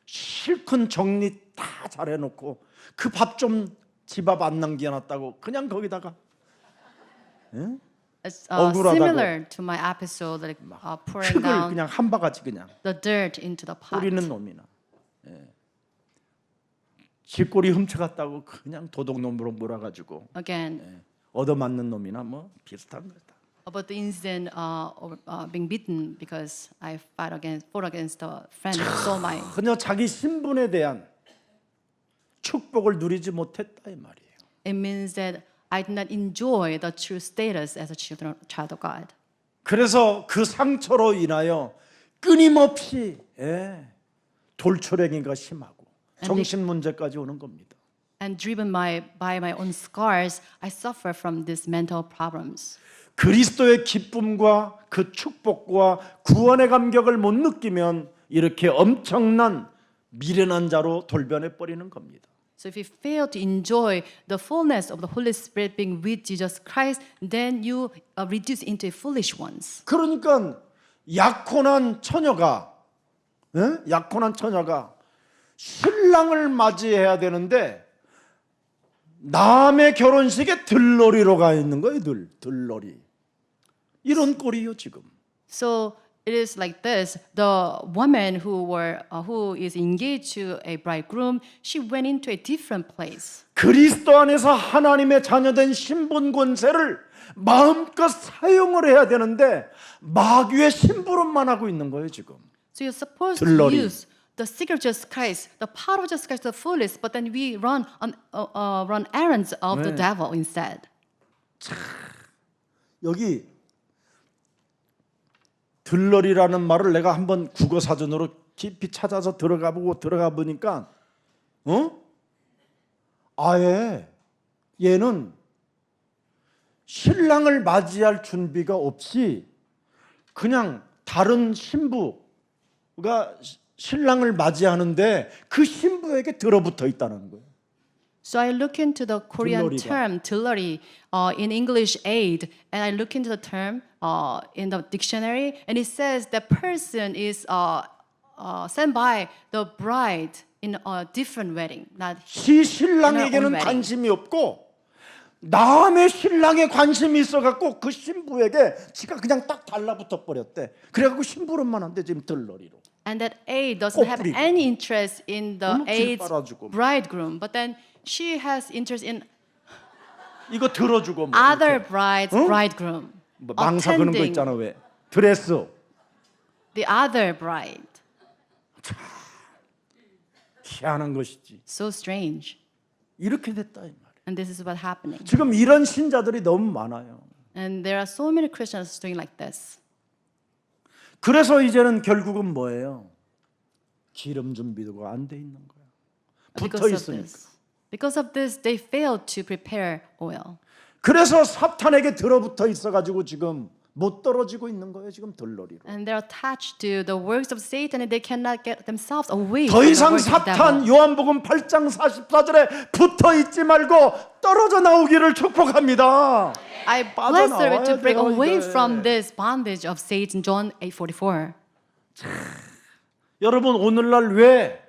실컷 정리 다 잘해놓고 그 밥 좀 집 앞 안 남겨놨다고 그냥 거기다가 It's 억울하다고. similar to my episode, like pouring 흙을 down 그냥 한 바가지 그냥 the dirt into the pot. 뿌리는 놈이나 쥐꼬리 훔쳐갔다고 그냥 도둑놈으로 몰아가지고 Again, 얻어맞는 놈이나 뭐 비슷한 거다. about the incident being beaten because I fought against a friend who stole my. 그저 자기 신분에 대한 축복을 누리지 못했다 이 말이에요. It means that I did not enjoy the true status as a child of God. 그래서 그 상처로 인하여 끊임없이 돌출행위가 심하고 정신 문제까지 오는 겁니다. And driven by my own scars, I suffer from these mental problems. 그리스도의 기쁨과 그 축복과 구원의 감격을 못 느끼면 이렇게 엄청난 미련한 자로 돌변해 버리는 겁니다. So if you fail to enjoy the fullness of the Holy Spirit being with Jesus Christ, then you reduce into foolish ones. 그러니까 약혼한 처녀가 약혼한 처녀가 신랑을 맞이해야 되는데 남의 결혼식에 들러리로 가 있는 거예요. 들러리. 이런 꼴이요 지금. So it is like this: the woman who is engaged to a bridegroom, she went into a different place. 그리스도 안에서 하나님의 자녀된 신분 권세를 마음껏 사용을 해야 되는데 마귀의 심부름만 하고 있는 거예요 지금. So you're supposed 들러리. to use the secret of Jesus Christ, the power of Jesus Christ, the fullest, but then we run errands of the devil instead. 여기 들러리라는 말을 내가 한번 국어 사전으로 깊이 찾아서 들어가 보니까 아예 얘는 신랑을 맞이할 준비가 없이 그냥 다른 신부가 신랑을 맞이하는데 그 신부에게 들어붙어 있다는 거예요. So I look into the Korean 들러리가. term 들러리 in English aid, and I look into the term in the dictionary, and it says that person is sent by the bride in a different wedding, not 시 신랑에게는 wedding. 관심이 없고 남의 신랑에 관심이 있어갖고 그 신부에게 지가 그냥 딱 달라붙어 버렸대. 그래갖고 심부름만 한대 지금 들러리로. and that aid doesn't have 꼬부리고. any interest in the 너무 aid's 길빨아주고. bridegroom, but then she has interest in 이거 들어주고 뭐 other 이렇게. bride's 응? bridegroom, 뭐 망사 그런 거 attending 있잖아 왜 드레스 the other bride. 희한한 것이지. So strange, 이렇게 됐다 이 말이야. and this is what's happening. 지금 이런 신자들이 너무 많아요. And there are so many Christians doing like this. 그래서 이제는 결국은 뭐예요? 기름 준비도 안 돼 있는 거야. 붙어 있으니까. Because of this, they failed to prepare oil. 그래서 사탄에게 들어붙어 있어가지고 지금 못 떨어지고 있는 거예요. 지금 들러리로. And they're attached to the works of Satan, and they cannot get themselves away 더 from the 이상 works of the 사탄 devil. 요한복음 8장 44절에 붙어 있지 말고 떨어져 나오기를 축복합니다. I bless 빠져나와야 her to break 돼요, away 이제. from this bondage of Satan. John 8:44. 여러분 오늘날 왜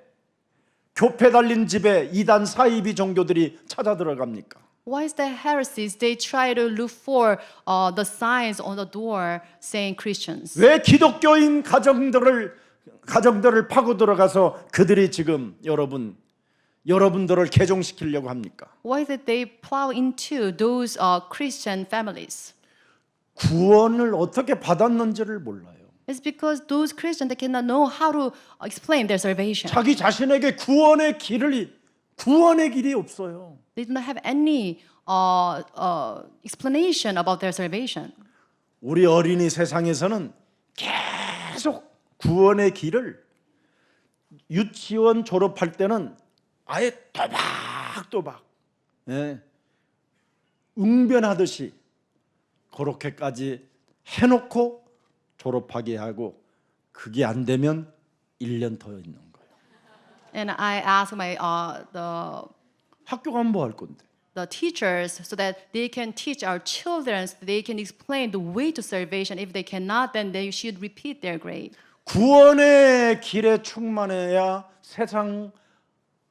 교패 달린 집에 이단 사이비 종교들이 찾아 들어갑니까? Why is there heresies? They try to look for the signs on the door saying Christians. 왜 기독교인 가정들을 파고 들어가서 그들이 지금 여러분들을 개종시키려고 합니까? Why is it they plow into those Christian families? 구원을 어떻게 받았는지를 몰라요. It's because those Christians they cannot know how to explain their salvation. 자기 자신에게 구원의 길이 없어요. They do not have any explanation about their salvation. 우리 어린이 세상에서는 계속 구원의 길을 유치원 졸업할 때는 아예 또박또박 응변하듯이 그렇게까지 해놓고 졸업하게 하고 그게 안 되면 1년 더 있는 거예요. And I ask my 학교 가면 뭐 할 건데? the teachers so that they can teach our children, so they can explain the way to salvation. If they cannot, then they should repeat their grade. 구원의 길에 충만해야 세상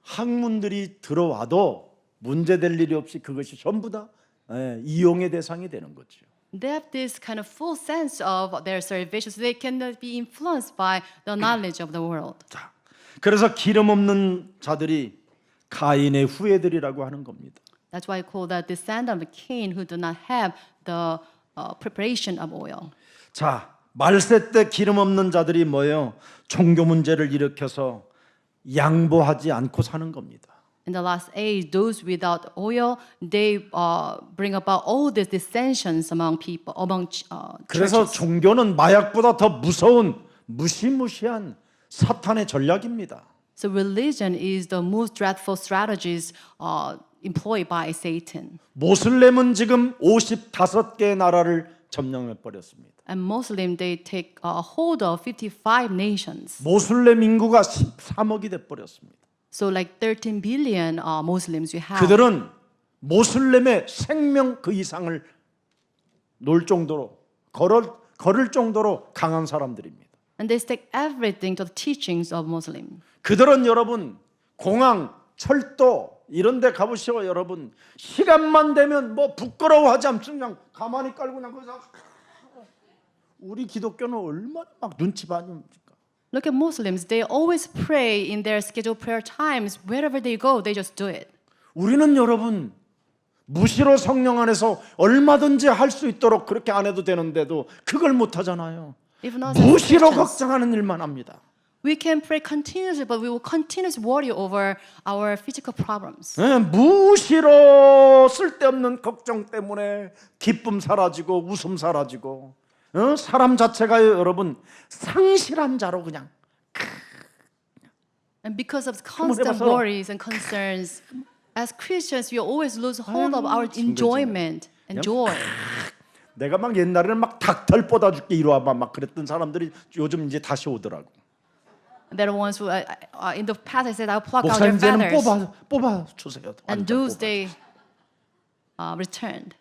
학문들이 들어와도 문제될 일이 없이 그것이 전부 다 이용의 대상이 되는 거죠. They have this kind of full sense of their salvation, so they cannot be influenced by the knowledge of the world. 자, 그래서 기름 없는 자들이 가인의 후예들이라고 하는 겁니다. That's why I call that descendant of Cain who do not have the preparation of oil. 자, 말세 때 기름 없는 자들이 뭐예요? 종교 문제를 일으켜서 양보하지 않고 사는 겁니다. In the last age, those without oil, they bring about all these dissensions among people, among 그래서 churches. 종교는 마약보다 더 무서운 무시무시한 사탄의 전략입니다. So religion is the most dreadful strategies employed by Satan. 모슬렘은 지금 55개의 나라를 점령해 버렸습니다. And Muslim, they take a hold of 55 nations. 모슬렘 인구가 13억이 돼 버렸습니다. So like 13 billion Muslims you have. 그들은 모슬렘의 생명 그 이상을 놓을 정도로 걸을 정도로 강한 사람들입니다. And they stick everything to the teachings of Muslim. 그들은 여러분 공항, 철도 이런 데 가보시오. 여러분 시간만 되면 뭐 부끄러워하지 않죠. 그냥 가만히 깔고 그냥 거기서 우리 기독교는 얼마나 막 눈치 많이 옵니까? Look at Muslims. They always pray in their scheduled prayer times. Wherever they go, they just do it. 우리는 여러분 무시로 성령 안에서 얼마든지 할 수 있도록 그렇게 안 해도 되는데도 그걸 못 하잖아요. Even us as 무시로 Christians, 걱정하는 일만 합니다. we can pray continuously, but we will continuously worry over our physical problems. 무시로 쓸데없는 걱정 때문에 기쁨 사라지고 웃음 사라지고 사람 자체가 여러분 상실한 자로 그냥 And because of constant 해봐서. worries and concerns, as Christians, we always lose hold of our enjoyment and joy. 내가 막 옛날에는 막 닭털 뻗어 줄게 이리 와봐 막 그랬던 사람들이 요즘 이제 다시 오더라고. There are ones who, in the past, I said, I'll pluck out your 목사님들은 feathers. 뽑아 주세요. And those they returned.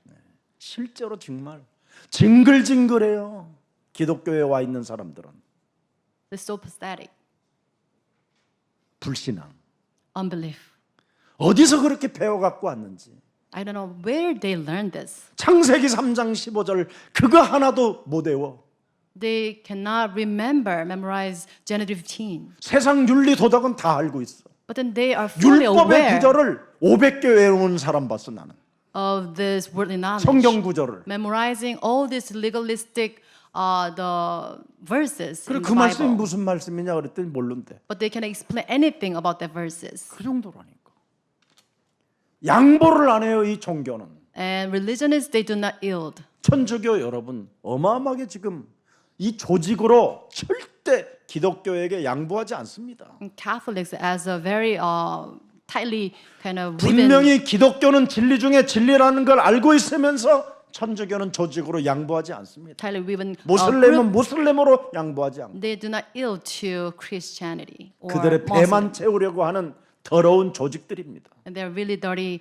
실제로 정말 징글징글해요. 기독교에 와 있는 사람들은 They're so pathetic. 불신앙. Unbelief. 어디서 그렇게 배워갖고 왔는지. I don't know where they learned this. 창세기 3장 15절 그거 하나도 못 외워. They cannot memorize Genesis 15. 세상 윤리 도덕은 다 알고 있어. But then they are fully 율법의 aware 구절을 500개 외우는 사람 봤어 나는. of this worldly knowledge. 성경 구절을. Memorizing all these legalistic the verses in 그리고 the 그 말씀이 Bible. 무슨 말씀이냐 그랬더니 모른대. But they cannot explain anything about the verses. 그 정도라니까. 양보를 안 해요 이 종교는. And religionists, they do not yield. 천주교 여러분 어마어마하게 지금 이 조직으로 절대 기독교에게 양보하지 않습니다. And Catholics, as a very tightly kind of ribbon, 분명히 기독교는 진리 중에 진리라는 걸 알고 있으면서 천주교는 조직으로 양보하지 않습니다. tightly ribbon 모슬렘은 group, 모슬렘으로 양보하지 않고 they do not yield to Christianity or 그들의 Muslim. 배만 채우려고 하는 더러운 조직들입니다. And they're really dirty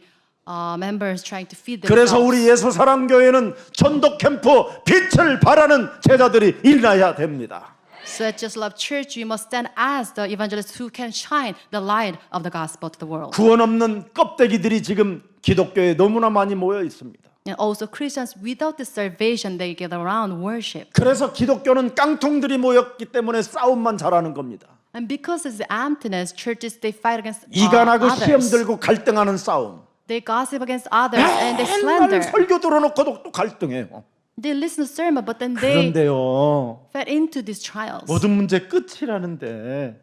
members trying to feed 그래서 themselves. 우리 예수사랑교회는 전도 캠프 빛을 발하는 제자들이 일어나야 됩니다. So at Just Love Church, we must stand as the evangelists who can shine the light of the gospel to the world. 구원 없는 껍데기들이 지금 기독교에 너무나 많이 모여 있습니다. And also Christians, without the salvation, they get around worship. 그래서 기독교는 깡통들이 모였기 때문에 싸움만 잘하는 겁니다. And because of the emptiness, churches, they fight against 이간하고 시험 others. 들고 갈등하는 싸움. They gossip against others and they 맨날 slander. 설교 들어놓고도 또 갈등해요. They listen to sermon, but then they 그런데요 fell into these trials. 모든 문제 끝이라는데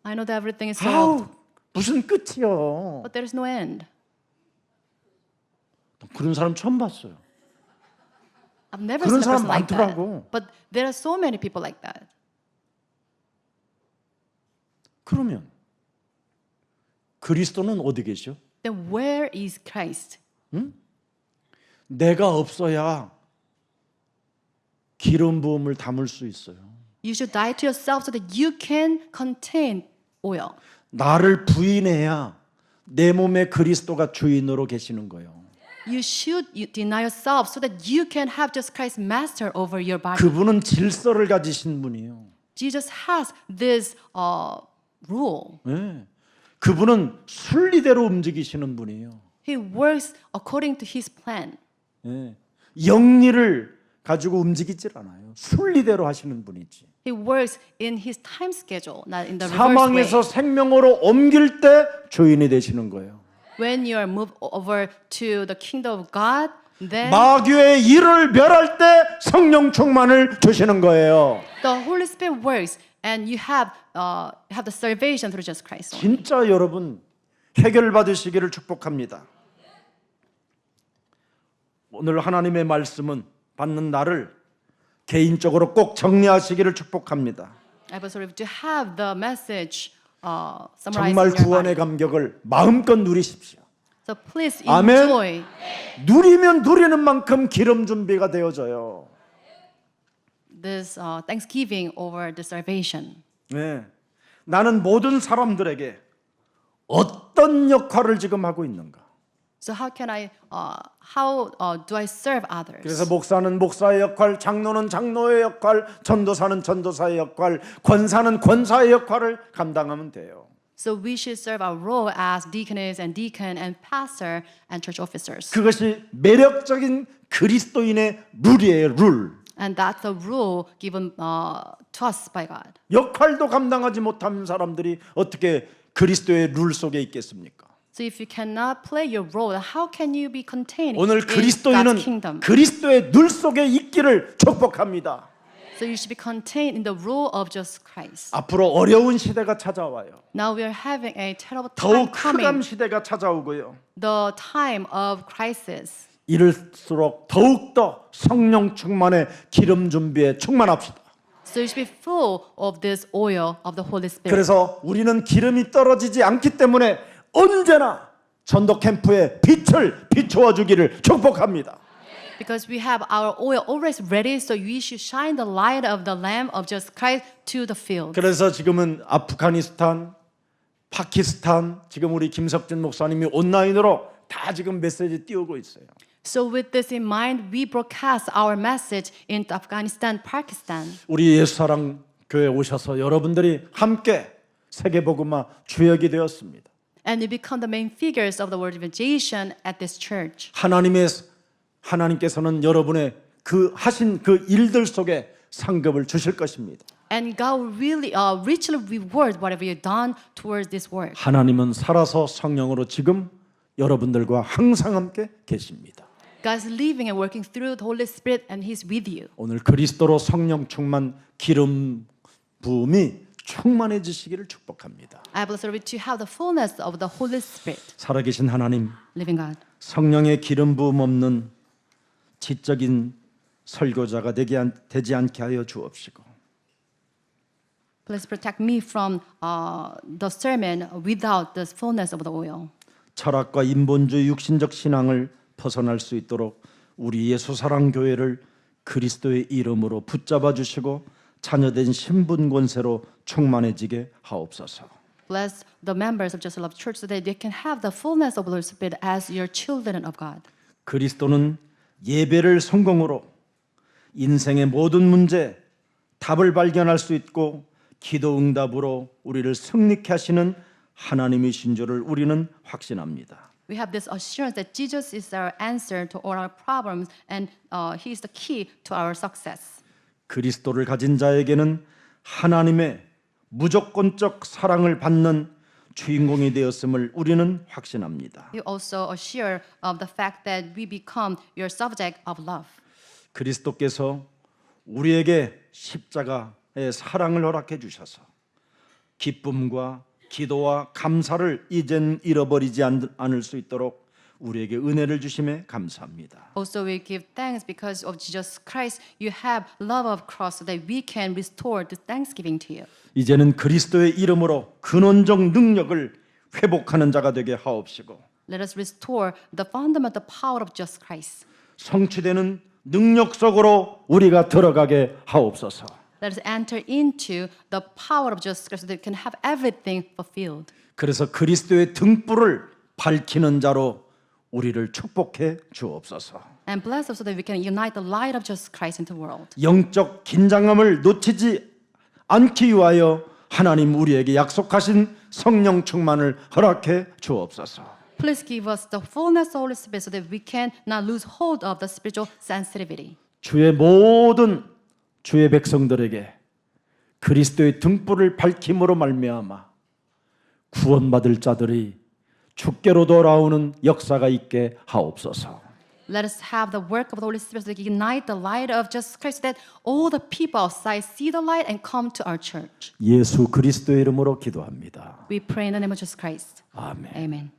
I know that everything is solved, 무슨 끝이요? but there is no end. 그런 사람 처음 봤어요. I've never 그런 seen a person 사람 like that. 많더라고. But there are so many people like that. 그러면 그리스도는 어디 계셔? Then where is Christ? 내가 없어야 기름 부음을 담을 수 있어요. You should die to yourself so that you can contain oil. 나를 부인해야 내 몸에 그리스도가 주인으로 계시는 거예요. You should deny yourself so that you can have just Christ master over your body. 그분은 질서를 가지신 분이에요. Jesus has this rule. 네. 그분은 순리대로 움직이시는 분이에요. He works according to his plan. 네. 영리를 가지고 움직이질 않아요. 순리대로 하시는 분이지. He works in his time schedule, not in the reverse 사망에서 way. 생명으로 옮길 때 주인이 되시는 거예요. When you are moved over to the kingdom of God, then 마귀의 일을 멸할 때 성령 충만을 주시는 거예요. the Holy Spirit works, and you have the salvation through Jesus Christ. 진짜 여러분 해결받으시기를 축복합니다. 오늘 하나님의 말씀은 받는 나를 개인적으로 꼭 정리하시기를 축복합니다. I was sort of to have the message summarized 정말 in your 구원의 body. 감격을 마음껏 누리십시오. So please 아멘. enjoy. 누리면 누리는 만큼 기름 준비가 되어져요. This Thanksgiving over the salvation. 네. 나는 모든 사람들에게 어떤 역할을 지금 하고 있는가? So how can how do I serve others? 그래서 목사는 목사의 역할, 장로는 장로의 역할, 전도사는 전도사의 역할, 권사는 권사의 역할을 감당하면 돼요. So we should serve our role as deaconess and deacon and pastor and church officers. 그것이 매력적인 그리스도인의 룰이에요, 룰. And that's a rule given to us by God. 역할도 감당하지 못하는 사람들이 어떻게 그리스도의 룰 속에 있겠습니까? So if you cannot play your role, how can you be contained 오늘 in God's 그리스도인은 kingdom? 그리스도의 룰 속에 있기를 축복합니다. So you should be contained in the rule of Jesus Christ. 앞으로 어려운 시대가 찾아와요. Now we are having a terrible time 더욱 흑암 coming, 시대가 찾아오고요. the time of crisis. 이럴수록 더욱더 성령 충만의 기름 준비에 충만합시다. So you should be full of this oil of the Holy Spirit. 그래서 우리는 기름이 떨어지지 않기 때문에 언제나 전도 캠프에 빛을 비추어 주기를 축복합니다. Because we have our oil always ready, so we should shine the light of the Lamb of Jesus Christ to the field. 그래서 지금은 아프가니스탄, 파키스탄, 지금 우리 김석준 목사님이 온라인으로 다 지금 메시지 띄우고 있어요. So with this in mind, we broadcast our message into Afghanistan, Pakistan. 우리 예수사랑 교회 오셔서 여러분들이 함께 세계복음화 주역이 되었습니다. And you become the main figures of the world evangelization at this church. 하나님께서는 여러분의 그 하신 그 일들 속에 상급을 주실 것입니다. And God will really richly reward whatever you've done towards this work. 하나님은 살아서 성령으로 지금 여러분들과 항상 함께 계십니다. God's living and working through the Holy Spirit, and He's with you. 오늘 그리스도로 성령 충만 기름 부음이 충만해지시기를 축복합니다. I bless you to have the fullness of the Holy Spirit. 살아계신 하나님, Living God. 성령의 기름 부음 없는 지적인 설교자가 되지 않게 하여 주옵시고 Please protect me from the sermon without the fullness of the oil. 철학과 인본주의 육신적 신앙을 벗어날 수 있도록 우리 예수사랑 교회를 그리스도의 이름으로 붙잡아 주시고 자녀된 신분 권세로 충만해지게 하옵소서. Bless the members of Just Love Church so that they can have the fullness of the Holy Spirit as your children of God. 그리스도는 예배를 성공으로 인생의 모든 문제 답을 발견할 수 있고 기도 응답으로 우리를 승리케 하시는 하나님이신 줄을 우리는 확신합니다. We have this assurance that Jesus is our answer to all our problems and He is the key to our success. 그리스도를 가진 자에게는 하나님의 무조건적 사랑을 받는 주인공이 되었음을 우리는 확신합니다. You also assure of the fact that we become your subject of love. 그리스도께서 우리에게 십자가의 사랑을 허락해 주셔서 기쁨과 기도와 감사를 이젠 잃어버리지 않을 수 있도록 우리에게 은혜를 주심에 감사합니다. Also, we give thanks because of Jesus Christ. You have love of cross so that we can restore this thanksgiving to you. 이제는 그리스도의 이름으로 근원적 능력을 회복하는 자가 되게 하옵시고 Let us restore the fundamental power of Jesus Christ. 성취되는 능력 속으로 우리가 들어가게 하옵소서. Let us enter into the power of Jesus Christ so that we can have everything fulfilled. 그래서 그리스도의 등불을 밝히는 자로 우리를 축복해 주옵소서. And bless us so that we can unite the light of Jesus Christ into the world. 영적 긴장감을 놓치지 않기 위하여 하나님 우리에게 약속하신 성령 충만을 허락해 주옵소서. Please give us the fullness of the Holy Spirit so that we can not lose hold of the spiritual sensitivity. 주의 모든 주의 백성들에게 그리스도의 등불을 밝힘으로 말미암아 구원받을 자들이 주께로 돌아오는 역사가 있게 하옵소서. Let us have the work of the Holy Spirit so that we can ignite the light of Jesus Christ so that all the people outside see the light and come to our church. 예수 그리스도의 이름으로 기도합니다. We pray in the name of Jesus Christ. 아멘. Amen.